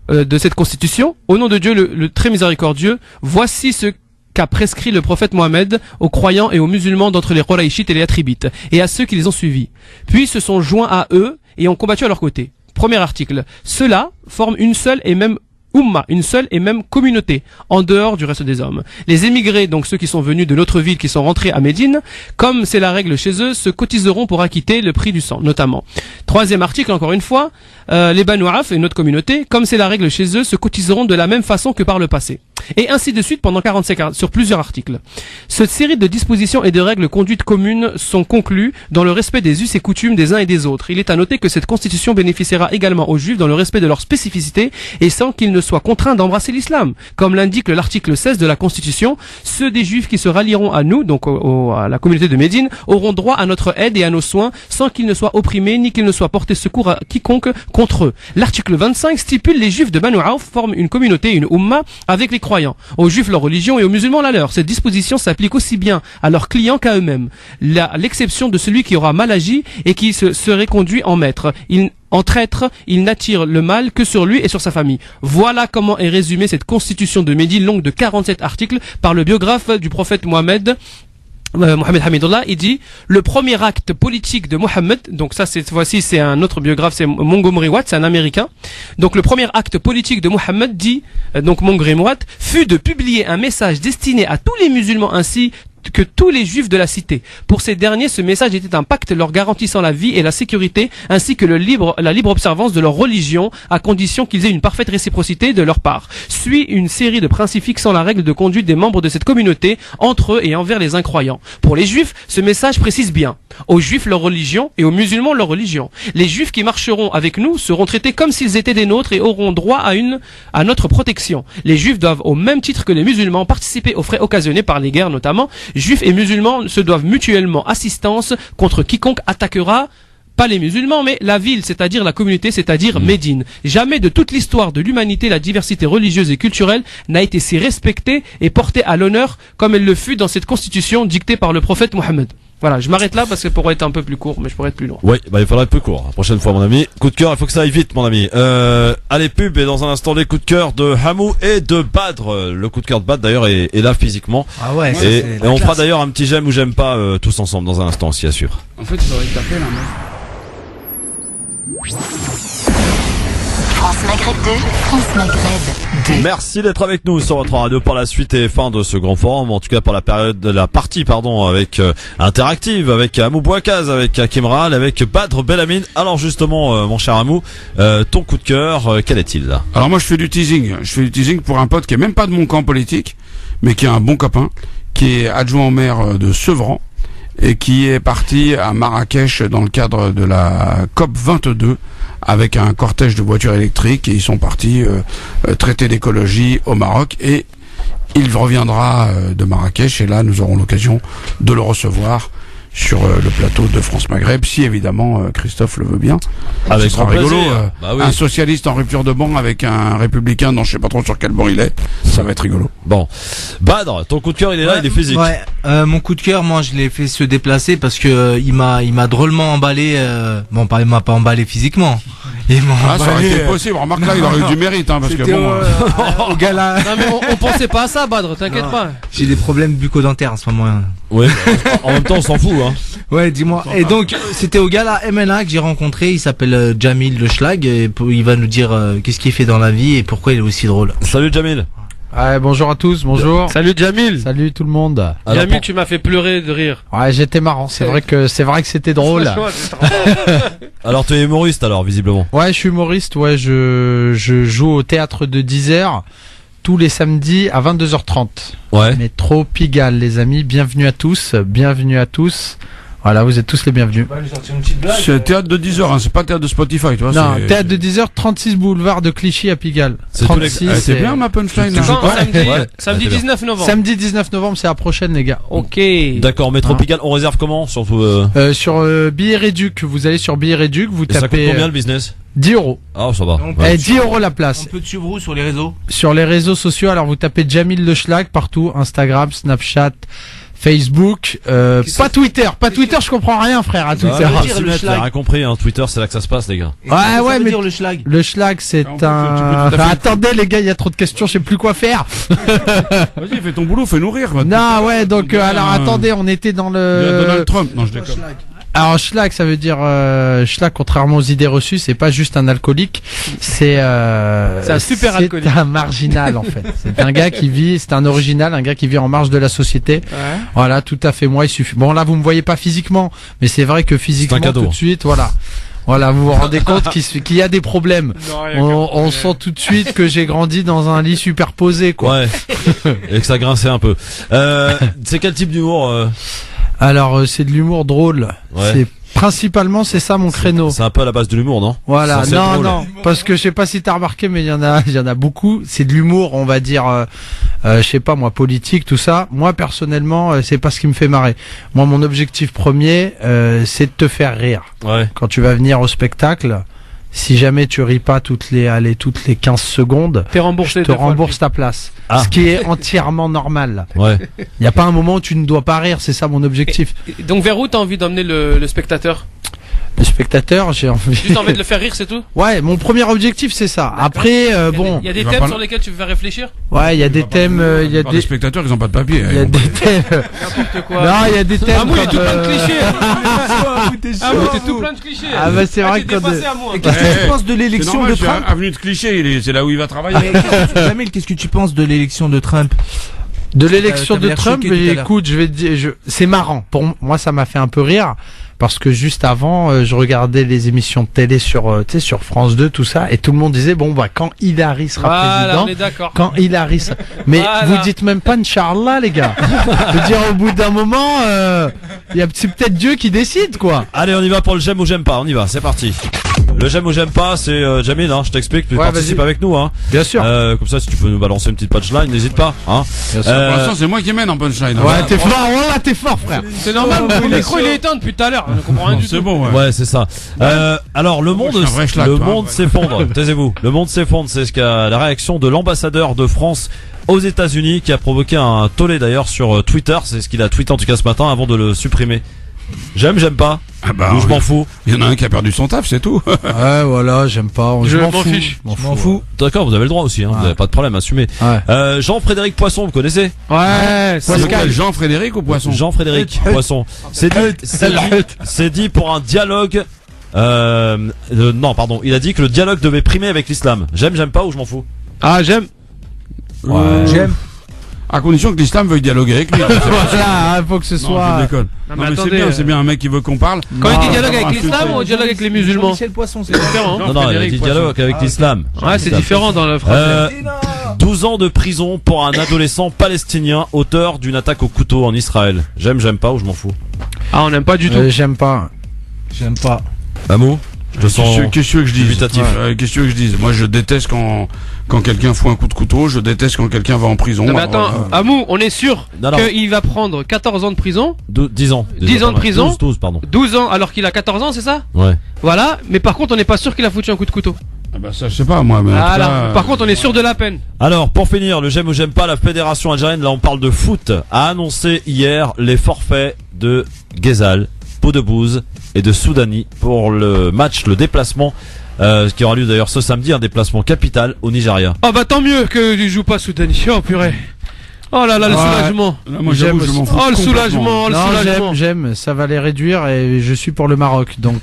de cette constitution, au nom de Dieu le très miséricordieux, voici ce qu'a prescrit le prophète Mohammed aux croyants et aux musulmans d'entre les Qurayshites et les Atribites, et à ceux qui les ont suivis. Puis se sont joints à eux et ont combattu à leur côté. Premier article. Ceux-là forment une seule et même Umma, une seule et même communauté, en dehors du reste des hommes. Les émigrés, donc ceux qui sont venus de notre ville, qui sont rentrés à Médine, comme c'est la règle chez eux, se cotiseront pour acquitter le prix du sang, notamment. Troisième article, encore une fois, les Banu Auf, une autre communauté, comme c'est la règle chez eux, se cotiseront de la même façon que par le passé. Et ainsi de suite pendant 45 sur plusieurs articles. Cette série de dispositions et de règles conduites communes sont conclues dans le respect des us et coutumes des uns et des autres. Il est à noter que cette constitution bénéficiera également aux juifs dans le respect de leurs spécificités et sans qu'ils ne soient contraints d'embrasser l'islam. Comme l'indique l'article 16 de la constitution, ceux des juifs qui se rallieront à nous, donc à la communauté de Médine, auront droit à notre aide et à nos soins sans qu'ils ne soient opprimés ni qu'ils ne soient portés secours à quiconque contre eux. L'article 25 stipule les juifs de Banu Auf forment une communauté, une umma, avec les croyants. Aux juifs leur religion et aux musulmans la leur. Cette disposition s'applique aussi bien à leurs clients qu'à eux-mêmes. L'exception de celui qui aura mal agi et qui serait conduit en maître. En traître, il n'attire le mal que sur lui et sur sa famille. Voilà comment est résumée cette constitution de Médine longue de 47 articles par le biographe du prophète Mohammed Hamidullah. Il dit le premier acte politique de Mohammed, donc ça cette fois-ci c'est un autre biographe, c'est Montgomery Watt, c'est un américain. Donc le premier acte politique de Mohammed, dit donc Montgomery Watt, fut de publier un message destiné à tous les musulmans ainsi que tous les juifs de la cité. Pour ces derniers, ce message était un pacte leur garantissant la vie et la sécurité, ainsi que la libre observance de leur religion, à condition qu'ils aient une parfaite réciprocité de leur part. Suit une série de principes fixant la règle de conduite des membres de cette communauté, entre eux et envers les incroyants. Pour les juifs, ce message précise bien: aux juifs leur religion et aux musulmans leur religion. Les juifs qui marcheront avec nous seront traités comme s'ils étaient des nôtres et auront droit à notre protection. Les juifs doivent, au même titre que les musulmans, participer aux frais occasionnés par les guerres notamment. Juifs et musulmans se doivent mutuellement assistance contre quiconque attaquera, pas les musulmans, mais la ville, c'est-à-dire la communauté, c'est-à-dire Médine. Jamais de toute l'histoire de l'humanité, la diversité religieuse et culturelle n'a été si respectée et portée à l'honneur comme elle le fut dans cette constitution dictée par le prophète Mohammed. Voilà, je m'arrête là parce que pour être un peu plus court, mais je pourrais être plus long. Oui, il faudra être plus court. La prochaine fois, mon ami. Coup de cœur, il faut que ça aille vite, mon ami. Allez, pub, et dans un instant, les coups de cœur de Hamou et de Badr. Le coup de cœur de Badr, d'ailleurs, est là physiquement. Ah ouais, et on fera d'ailleurs un petit j'aime ou j'aime pas, tous ensemble dans un instant aussi, à suivre. En fait, il faudrait taper là, moi. France Maghreb 2, France Maghreb 2. Merci d'être avec nous sur votre radio pour la suite et fin de ce grand forum, en tout cas pour la partie avec interactive, avec Hamou Bouakaz, avec Hakim Rahal, avec Badr Belamine. Alors justement, mon cher Hamou, ton coup de cœur, quel est-il là? Alors moi je fais du teasing pour un pote qui est même pas de mon camp politique, mais qui est un bon copain, qui est adjoint au maire de Sevran, et qui est parti à Marrakech dans le cadre de la COP 22 avec un cortège de voitures électriques, et ils sont partis traiter d'écologie au Maroc, et il reviendra de Marrakech, et là nous aurons l'occasion de le recevoir. sur le plateau de France Maghreb, si évidemment Christophe le veut bien. Avec ce sera grand rigolo. plaisir. Bah oui. Un socialiste en rupture de banc avec un républicain dont je sais pas trop sur quel banc il est, ça va être rigolo. Bon, Badr, ton coup de cœur il est là, il est physique. Ouais, mon coup de cœur, moi je l'ai fait se déplacer parce que il m'a drôlement emballé. Bon, il m'a pas emballé physiquement. Ça aurait été possible. Remarque là, il aurait eu du mérite, parce que bon. Au gala. Non mais on pensait pas à ça, Badr, t'inquiète pas. J'ai des problèmes bucco-dentaires en ce moment. Ouais, en même temps on s'en fout, hein. Ouais, dis-moi. Et donc c'était au gala MNA que j'ai rencontré. Il s'appelle Jamil Le Schlag. Et il va nous dire qu'est-ce qu'il fait dans la vie et pourquoi il est aussi drôle. Salut Jamil. Ouais, bonjour à tous, bonjour. Salut Jamil. Salut tout le monde. Jamil, tu m'as fait pleurer de rire. Ouais, j'étais marrant. C'est vrai que c'était drôle. Alors tu es humoriste alors visiblement. Ouais, je suis humoriste. Ouais, je joue au théâtre de 10h tous les samedis à 22h30. Ouais. Métro Pigalle, les amis. Bienvenue à tous. Bienvenue à tous. Voilà, vous êtes tous les bienvenus. C'est théâtre de 10h, c'est pas théâtre de Spotify, tu vois. Non, théâtre de 10h, 36 boulevard de Clichy à Pigalle. 36. C'est bien ma punchline. Samedi 19 novembre. Samedi 19 novembre, c'est la prochaine, les gars. Ok. D'accord, Métro Pigalle, on réserve comment surtout sur Billets Réduc, vous allez sur Billets Réduc, vous et tapez. Ça coûte combien le business? 10 €. Ah, ça va. 10 € la place. On peut te suivre où sur les réseaux? Sur les réseaux sociaux, alors vous tapez Jamil Le Schlag partout, Instagram, Snapchat, Facebook, pas Twitter, je comprends rien frère à Twitter. J'ai rien compris, hein. Twitter c'est là que ça se passe les gars. Ouais, mais dire le schlag. Le schlag c'est attendez les gars, il y a trop de questions, je sais plus quoi faire. Vas-y, fais ton boulot, fais nourrir. Non, ouais, donc alors attendez, on était dans le Donald Trump, non je déconne. Alors schlag, ça veut dire schlag, contrairement aux idées reçues, c'est pas juste un alcoolique, c'est un super alcoolique. C'est un marginal en fait. C'est un gars qui vit, c'est un original, un gars qui vit en marge de la société. Ouais. Voilà, tout à fait. Moi, il suffit. Bon là, vous me voyez pas physiquement, mais c'est vrai que physiquement tout de suite, voilà. Voilà, vous vous rendez compte qu'il y a des problèmes. On sent tout de suite que j'ai grandi dans un lit superposé, quoi. Ouais. Et que ça grinçait un peu. C'est quel type d'humour Alors, c'est de l'humour drôle. Ouais. C'est principalement, c'est ça mon créneau. C'est un peu à la base de l'humour, non? Voilà, non, parce que je sais pas si t'as remarqué, mais il y en a beaucoup. C'est de l'humour, on va dire, je sais pas moi, politique, tout ça. Moi personnellement, c'est pas ce qui me fait marrer. Moi, mon objectif premier, c'est de te faire rire. Ouais. Quand tu vas venir au spectacle, si jamais tu ris pas toutes les 15 secondes, je te rembourse ta place. Ah. Ce qui est entièrement normal. Ouais. Il y a pas un moment où tu ne dois pas rire, c'est ça mon objectif. Et donc vers où t'as envie d'emmener le spectateur? Le spectateur, j'ai envie. Juste envie de le faire rire, c'est tout? Ouais, mon premier objectif c'est ça. Après, bon. Il y a des thèmes sur lesquels tu veux faire réfléchir? Ouais, il y a des thèmes, il y a des spectateurs, ils ont pas de papier. Il y a des thèmes. N'importe quoi. Non, il y a des thèmes. Ah, moi, il y a tout plein de clichés. Ah, moi, t'es tout plein de clichés. Ah, bah, c'est vrai que qu'est-ce que tu penses de l'élection de Trump? Avenue de clichés, c'est là où il va travailler. Jamil, qu'est-ce que tu penses de l'élection de Trump? De l'élection de Trump, écoute, je vais te dire, c'est marrant. Pour moi, ça m'a fait un peu rire. Parce que juste avant, je regardais les émissions de télé sur France 2, tout ça, et tout le monde disait bon bah quand Hillary sera président, on est d'accord. Quand Hillary, mais vous dites même pas Inch'Allah les gars. Je veux dire au bout d'un moment, c'est peut-être Dieu qui décide quoi. Allez, on y va pour le j'aime ou j'aime pas. On y va, c'est parti. Le j'aime ou j'aime pas, c'est Jamil, hein, je t'explique, tu participes avec nous, hein. Bien sûr. Comme ça, si tu peux nous balancer une petite punchline, n'hésite pas, hein. Bien sûr. Pour l'instant, c'est moi qui mène en punchline. Ouais, t'es fort, voilà, t'es fort, frère. C'est normal, mon micro il est éteint depuis tout à l'heure. Je comprends rien du tout. C'est bon, ouais, c'est ça. Alors, le monde s'effondre. Taisez-vous. Le monde s'effondre, c'est ce qu'a la réaction de l'ambassadeur de France aux États-Unis qui a provoqué un tollé d'ailleurs sur Twitter. C'est ce qu'il a tweeté en tout cas ce matin avant de le supprimer. J'aime pas. Ah bah, je m'en fous. Il y en a un qui a perdu son taf, c'est tout. Ouais, voilà, j'aime pas. Je m'en fiche. Je m'en fous. D'accord, vous avez le droit aussi, hein. Vous avez pas de problème, assumez. Ouais. Jean-Frédéric Poisson, vous connaissez? Ouais, c'est Jean-Frédéric ou Poisson? Jean-Frédéric Poisson. C'est dit pour un dialogue. Non, pardon. Il a dit que le dialogue devait primer avec l'islam. J'aime pas ou je m'en fous? Ah, j'aime. Ouais. J'aime. À condition que l'islam veuille dialoguer avec lui. Voilà, faut que ce soit. Non, je déconne. Non, mais c'est bien un mec qui veut qu'on parle. Quand il dit dialogue avec l'islam ou dialogue avec les musulmans? Michel Poisson, c'est différent. Non, il a dit dialogue avec l'islam. Ouais, c'est différent dans le français. 12 ans de prison pour un adolescent palestinien auteur d'une attaque au couteau en Israël. J'aime pas ou je m'en fous? Ah, on n'aime pas du tout. J'aime pas. Amou? Je te sens qu'est-ce que je dise dubitatif. Qu'est-ce que je dise? Moi, je déteste quand quelqu'un fout un coup de couteau, je déteste quand quelqu'un va en prison. Non, mais attends, Amou, on est sûr qu'il va prendre 14 ans de prison. 10 ans. 10 ans de prison. 12, pardon. 12 ans alors qu'il a 14 ans, c'est ça? Ouais. Voilà, mais par contre, on n'est pas sûr qu'il a foutu un coup de couteau. Ah bah ça, je sais pas, moi. Mais par contre, on est sûr de la peine. Alors, pour finir, le j'aime ou j'aime pas, la fédération algérienne, là on parle de foot, a annoncé hier les forfaits de Ghezal, Poudebouze et de Soudani pour le match, le déplacement, qui aura lieu d'ailleurs ce samedi, un déplacement capital au Nigeria. Ah bah tant mieux que tu joues pas Soudani. Oh purée. Oh là là, le soulagement. Là, moi, j'avoue, je m'en fous. Oh, le soulagement, le soulagement. J'aime, ça va les réduire et je suis pour le Maroc, donc.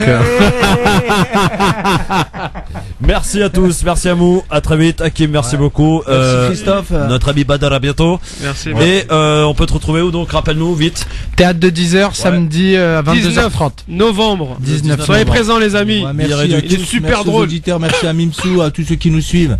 Merci à tous, merci à vous, à très vite. Hakim, merci beaucoup. Merci Christophe. Notre ami Badar, à bientôt. Merci. Et on peut te retrouver où donc? Rappelle-nous vite. Théâtre de 10h, samedi à 22h30. Novembre. 19 Soyez présents les amis. Ouais, merci il est super drôle. Aux auditeurs, merci à Mimsou, à tous ceux qui nous suivent.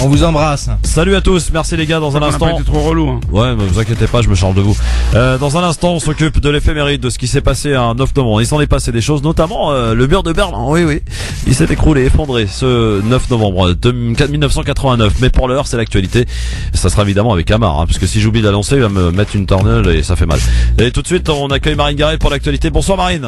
On vous embrasse. Salut à tous, merci les gars. Dans un instant. On a pas été trop relou. Hein. Ouais, mais vous inquiétez pas, je me charge de vous. Dans un instant, on s'occupe de l'éphéméride de ce qui s'est passé un 9 novembre. Il s'en est passé des choses, notamment le mur de Berlin. Oui, il s'est écroulé, effondré ce 9 novembre 1989. Mais pour l'heure, c'est l'actualité. Ça sera évidemment avec Amar, hein, parce que si j'oublie d'annoncer, il va me mettre une tornade et ça fait mal. Et tout de suite, on accueille Marine Garel pour l'actualité. Bonsoir Marine.